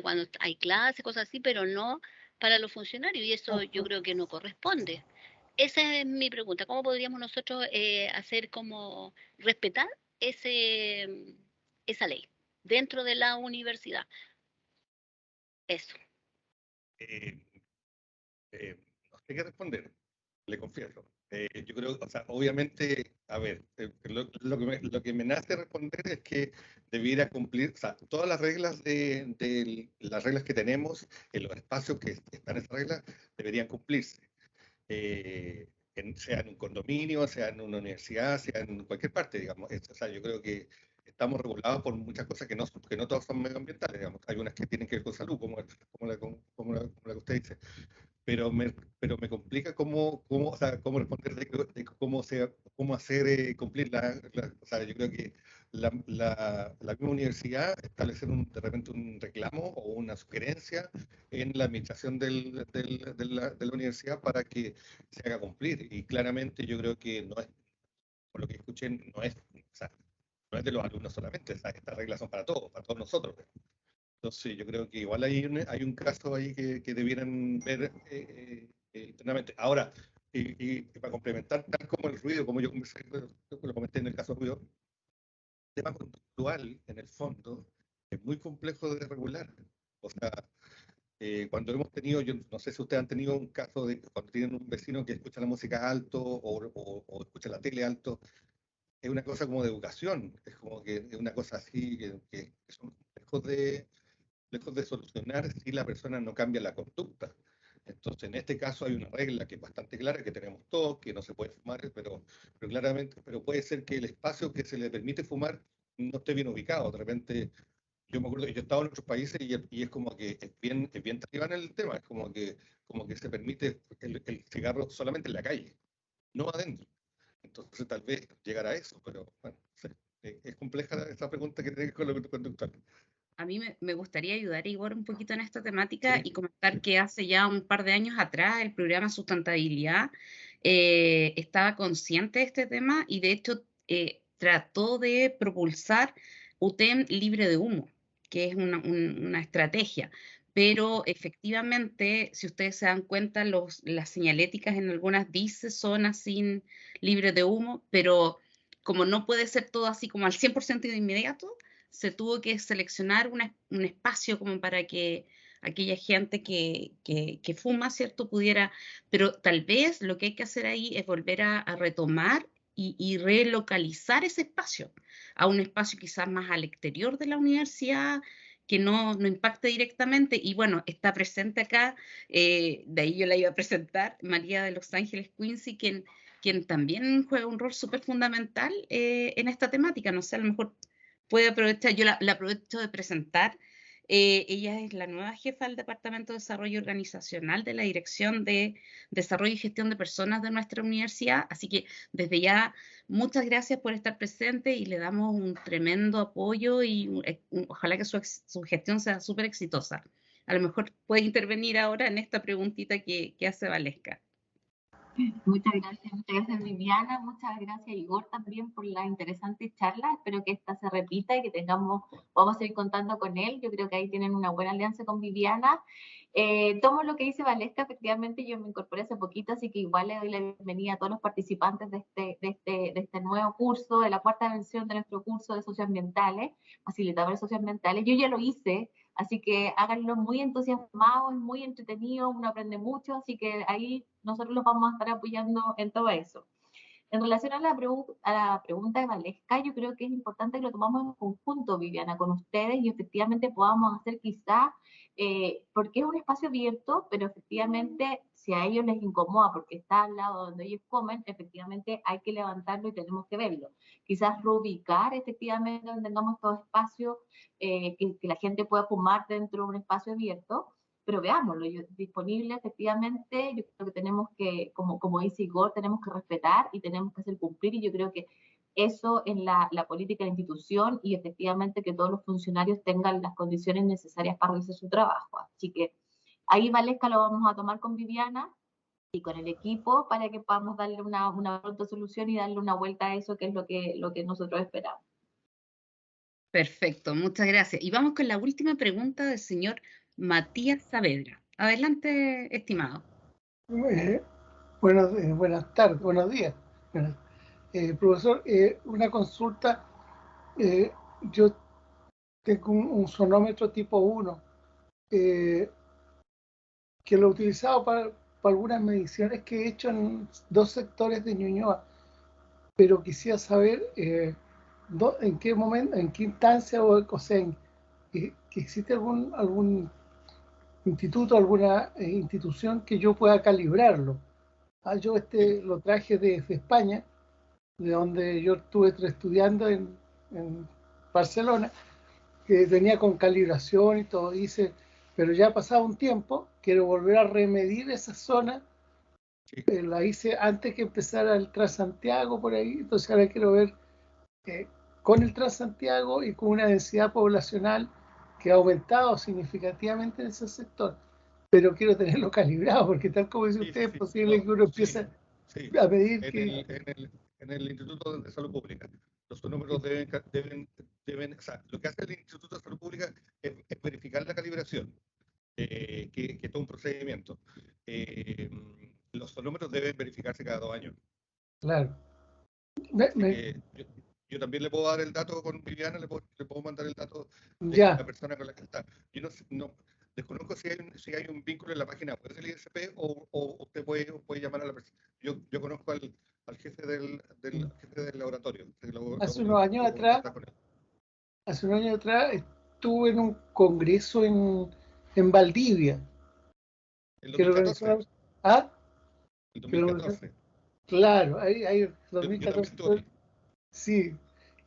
cuando hay clases, cosas así, pero no para los funcionarios, y eso yo creo que no corresponde. Esa es mi pregunta. ¿Cómo podríamos nosotros hacer como respetar esa ley dentro de la universidad? Eso. eh, no sé qué responder, le confieso. Yo creo, o sea, obviamente, a ver, lo que me nace responder es que debiera cumplir, o sea, todas las reglas las reglas que tenemos en los espacios que están en esas reglas deberían cumplirse. Sea en un condominio, sea en una universidad, sea en cualquier parte, digamos. O sea, yo creo que estamos regulados por muchas cosas que no todas son medioambientales, digamos. Hay unas que tienen que ver con salud, como la que usted dice, pero me complica o sea, cómo responder de cómo hacer cumplir o sea, yo creo que la misma universidad establecer de repente un reclamo o una sugerencia en la administración de la universidad para que se haga cumplir. Y claramente yo creo que no es, por lo que escuché, o sea, no es de los alumnos solamente, o sea, estas reglas son para todos nosotros. Entonces, yo creo que igual hay un caso ahí que debieran ver internamente. Ahora, y para complementar, tal como el ruido, como yo lo comenté en el caso del ruido, el tema conductual, en el fondo, es muy complejo de regular. O sea, cuando hemos tenido, yo no sé si ustedes han tenido un caso de cuando tienen un vecino que escucha la música alto o escucha la tele alto, es una cosa como de educación, es como que es una cosa así que son complejos lejos de solucionar si la persona no cambia la conducta. Entonces, en este caso hay una regla que es bastante clara, que tenemos todos, que no se puede fumar, pero claramente, pero puede ser que el espacio que se le permite fumar no esté bien ubicado. De repente, yo me acuerdo que yo he estado en otros países y es como que es bien talibán el tema, es como que se permite el cigarro solamente en la calle, no adentro. Entonces, tal vez llegar a eso, pero bueno, sí, es compleja esa pregunta que tiene que ver con lo conductual. A mí me gustaría ayudar a Igor un poquito en esta temática Sí, y comentar que hace ya un par de años atrás el programa Sustentabilidad estaba consciente de este tema y de hecho trató de propulsar UTEM libre de humo, que es una estrategia. Pero efectivamente, si ustedes se dan cuenta, las señaléticas en algunas dice zonas sin libre de humo, pero como no puede ser todo así como al 100% de inmediato, se tuvo que seleccionar un espacio como para que aquella gente que fuma, ¿cierto?, pudiera, pero tal vez lo que hay que hacer ahí es volver a retomar y relocalizar ese espacio a un espacio quizás más al exterior de la universidad, que no impacte directamente. Y bueno, está presente acá, de ahí yo la iba a presentar, María de Los Ángeles Quincy, quien también juega un rol súper fundamental en esta temática. No sé, a lo mejor puede aprovechar, yo la aprovecho de presentar. Ella es la nueva jefa del Departamento de Desarrollo Organizacional de la Dirección de Desarrollo y Gestión de Personas de nuestra universidad, así que desde ya muchas gracias por estar presente y le damos un tremendo apoyo y ojalá que su gestión sea súper exitosa. A lo mejor puede intervenir ahora en esta preguntita que hace Valesca. Muchas gracias Viviana, muchas gracias Igor también por la interesante charla. Espero que esta se repita y que vamos a seguir contando con él. Yo creo que ahí tienen una buena alianza con Viviana. Tomo lo que dice Valesca, efectivamente yo me incorporé hace poquito, así que igual le doy la bienvenida a todos los participantes de este nuevo curso, de la cuarta versión de nuestro curso de socioambientales, facilitadores socioambientales. Yo ya lo hice, así que háganlo muy entusiasmados, es muy entretenido, uno aprende mucho, así que ahí nosotros los vamos a estar apoyando en todo eso. En relación a la pregunta de Valesca, yo creo que es importante que lo tomamos en conjunto, Viviana, con ustedes y efectivamente podamos hacer quizá, porque es un espacio abierto, pero efectivamente si a ellos les incomoda porque está al lado donde ellos comen, efectivamente hay que levantarlo y tenemos que verlo. Quizás reubicar efectivamente donde tengamos estos espacios, que la gente pueda fumar dentro de un espacio abierto, pero veámoslo, disponible efectivamente, yo creo que tenemos que, como dice Igor, tenemos que respetar y tenemos que hacer cumplir, y yo creo que eso en la política de la institución y efectivamente que todos los funcionarios tengan las condiciones necesarias para realizar su trabajo. Así que ahí Valesca lo vamos a tomar con Viviana y con el equipo para que podamos darle una pronta solución y darle una vuelta a eso, que es lo que nosotros esperamos. Perfecto, muchas gracias. Y vamos con la última pregunta del señor Matías Saavedra. Adelante, estimado. Buenas tardes, buenos días. Profesor, una consulta. Yo tengo un sonómetro tipo 1 que lo he utilizado para algunas mediciones que he hecho en 2 sectores de Ñuñoa, pero quisiera saber en qué momento, en qué instancia, o sea, que existe algún instituto, alguna institución que yo pueda calibrarlo. Yo lo traje desde España, de donde yo estuve estudiando en Barcelona, que venía con calibración y todo, pero ya ha pasado un tiempo, quiero volver a remedir esa zona, la hice antes que empezara el Transantiago por ahí, entonces ahora quiero ver con el Transantiago y con una densidad poblacional que ha aumentado significativamente en ese sector, pero quiero tenerlo calibrado, porque tal como dice usted, es posible que uno empiece a medir en el Instituto de Salud Pública. Los números deben, o sea, lo que hace el Instituto de Salud Pública es verificar la calibración, que es todo un procedimiento. Los sonómetros deben verificarse cada 2 años. Claro. Yo también le puedo dar el dato con Viviana, le puedo mandar el dato de ya. la persona con la que está. Yo no desconozco si hay un vínculo en la página web del ISP o usted puede llamar a la persona. Yo conozco al jefe del jefe del laboratorio. Hace unos años atrás estuve en un congreso en Valdivia. El Que lo 2014. organizó- ¿Ah? El Que lo organizó- 2014. Claro, ahí Yo también 2014. estuve. Sí,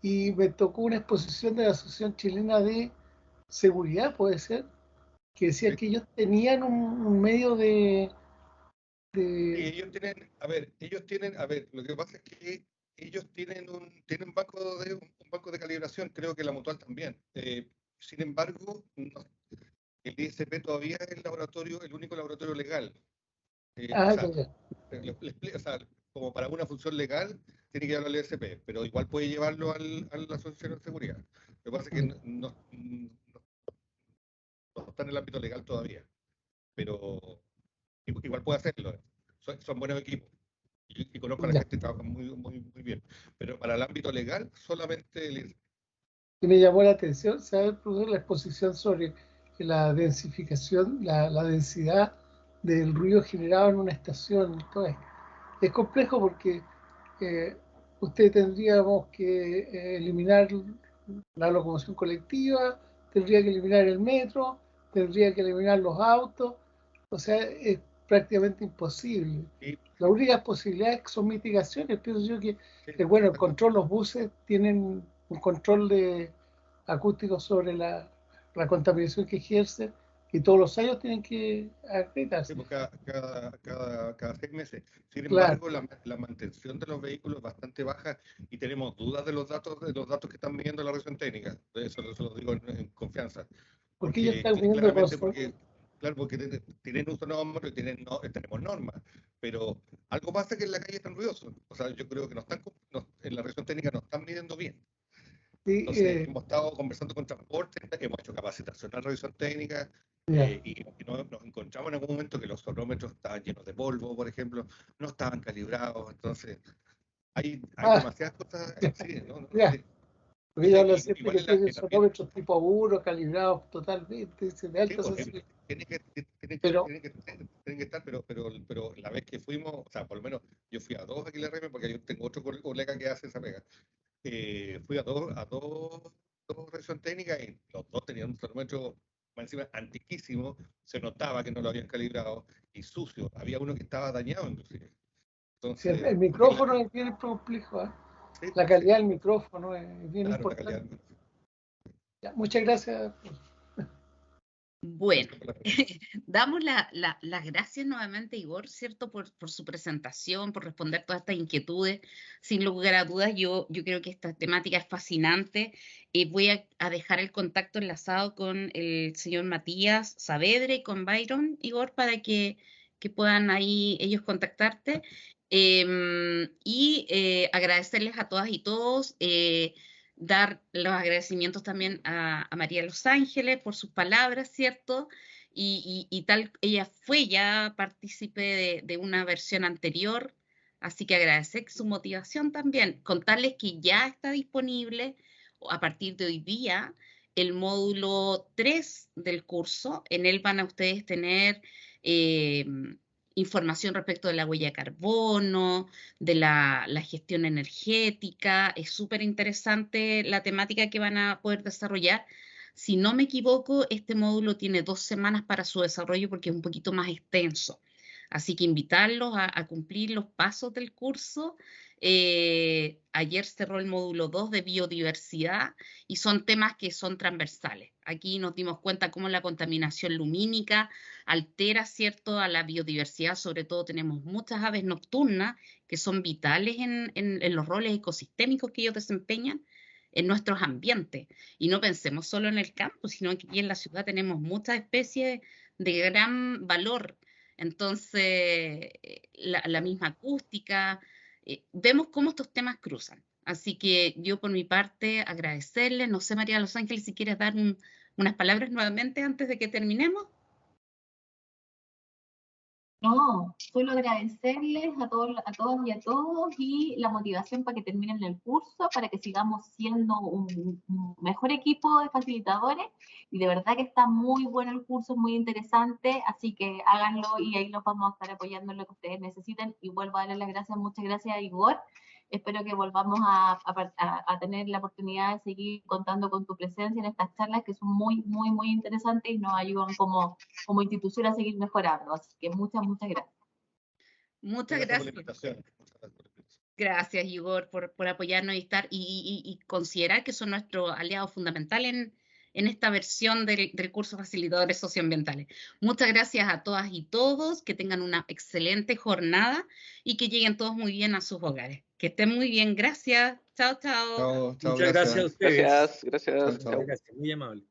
y me tocó una exposición de la Asociación Chilena de Seguridad, puede ser, que decía Sí. que ellos tenían un medio de Sí, ellos tienen, a ver, lo que pasa es que ellos tienen un banco de calibración, creo que la Mutual también. Sin embargo, el ISP todavía es el único laboratorio legal. O sea, ya. o sea, como para una función legal, tiene que llevarlo al ISP, pero igual puede llevarlo a la Asociación de Seguridad. Lo que pasa es que no está en el ámbito legal todavía, pero igual puede hacerlo. Son buenos equipos. Y conozco a la Ya. gente que trabaja muy bien. Pero para el ámbito legal, solamente el ISP. Y me llamó la atención, ¿sabes, profesor? La exposición sobre la densificación, la densidad del ruido generado en una estación. Entonces, es complejo porque usted tendríamos que eliminar la locomoción colectiva, tendría que eliminar el metro, tendría que eliminar los autos, o sea, es prácticamente imposible. Y, Las únicas posibilidades son mitigaciones, pienso yo que, sí, bueno, el exacto. control, los buses tienen un control de acústico sobre la contaminación que ejercen y todos los años tienen que Sí, acreditarse. pues cada 6 meses. Sin Claro, embargo, la mantención de los vehículos es bastante baja y tenemos dudas de los datos que están midiendo la revisión técnica. Eso se lo digo en confianza. porque ellos Porque están viendo claramente, cosas. claro, porque tienen un sonómetro y tenemos normas, pero algo pasa que en la calle están ruidosos. O sea, yo creo que en la revisión técnica no están midiendo bien. Sí, Entonces, hemos estado conversando con transporte, hemos hecho capacitación en revisión técnica ya. y nos encontramos en algún momento que los sonómetros estaban llenos de polvo, por ejemplo, no estaban calibrados, entonces hay Ah, demasiadas cosas, sí, ¿no? ya. Sí. Porque ellos hablan Entonces, siempre igual que tienen el ambiente, sonómetros tipo 1, calibrados totalmente, dice, de sí, alta pues, sensibilidad. Pero, tienen que estar, pero la vez que fuimos, o sea, por lo menos yo fui a dos aquí en la RM, porque yo tengo otro colega que hace esa pega. Fui a dos revisión técnica y los dos tenían un termómetro más encima antiquísimo, se notaba que no lo habían calibrado y sucio, había uno que estaba dañado inclusive. si el Entonces, porque micrófono es bien complejo, ¿eh? sí, La sí, calidad del micrófono es bien claro, la calidad importante. del Ya, muchas gracias. Bueno, micrófono. damos las gracias nuevamente, Igor, ¿cierto? Por su presentación, por responder todas estas inquietudes. Sin lugar a dudas, yo creo que esta temática es fascinante. Voy a dejar el contacto enlazado con el señor Matías Saavedra y con Byron, Igor, para que puedan ahí ellos contactarte. Agradecerles a todas y todos. Dar los agradecimientos también a María Los Ángeles por sus palabras, ¿cierto? Y tal, ella fue ya partícipe de una versión anterior, así que agradecer su motivación también. Contarles que ya está disponible a partir de hoy día el módulo 3 del curso. En él van a ustedes tener información respecto de la huella de carbono, de la gestión energética. Es súper interesante la temática que van a poder desarrollar. Si no me equivoco, este módulo tiene 2 semanas para su desarrollo porque es un poquito más extenso. Así que invitarlos a cumplir los pasos del curso. Ayer cerró el módulo 2 de biodiversidad y son temas que son transversales. Aquí nos dimos cuenta cómo la contaminación lumínica altera, ¿cierto?, a la biodiversidad. Sobre todo tenemos muchas aves nocturnas que son vitales en los roles ecosistémicos que ellos desempeñan en nuestros ambientes. Y no pensemos solo en el campo, sino que aquí en la ciudad tenemos muchas especies de gran valor. Entonces, la misma acústica, vemos cómo estos temas cruzan. Así que yo por mi parte agradecerles. No sé, María Los Ángeles, si quieres dar unas palabras nuevamente antes de que terminemos. No, solo agradecerles a todos y a todos y la motivación para que terminen el curso, para que sigamos siendo un mejor equipo de facilitadores. Y de verdad que está muy bueno el curso, es muy interesante, así que háganlo y ahí los vamos a estar apoyando en lo que ustedes necesiten. Y vuelvo a darles las gracias, muchas gracias a Igor. Espero que volvamos a tener la oportunidad de seguir contando con tu presencia en estas charlas que son muy, muy, muy interesantes y nos ayudan como institución a seguir mejorando. Así que muchas, muchas gracias. Muchas Gracias por la gracias. invitación. Muchas gracias por la invitación. Gracias, Igor, por apoyarnos y estar y considerar que son nuestros aliados fundamentales en esta versión del curso Facilitadores Socioambientales. Muchas gracias a todas y todos, que tengan una excelente jornada y que lleguen todos muy bien a sus hogares. Que estén muy bien, gracias. Chao, chao. Chao, chao, Muchas gracias a ustedes. Gracias. Chao, chao. Gracias, muy amable.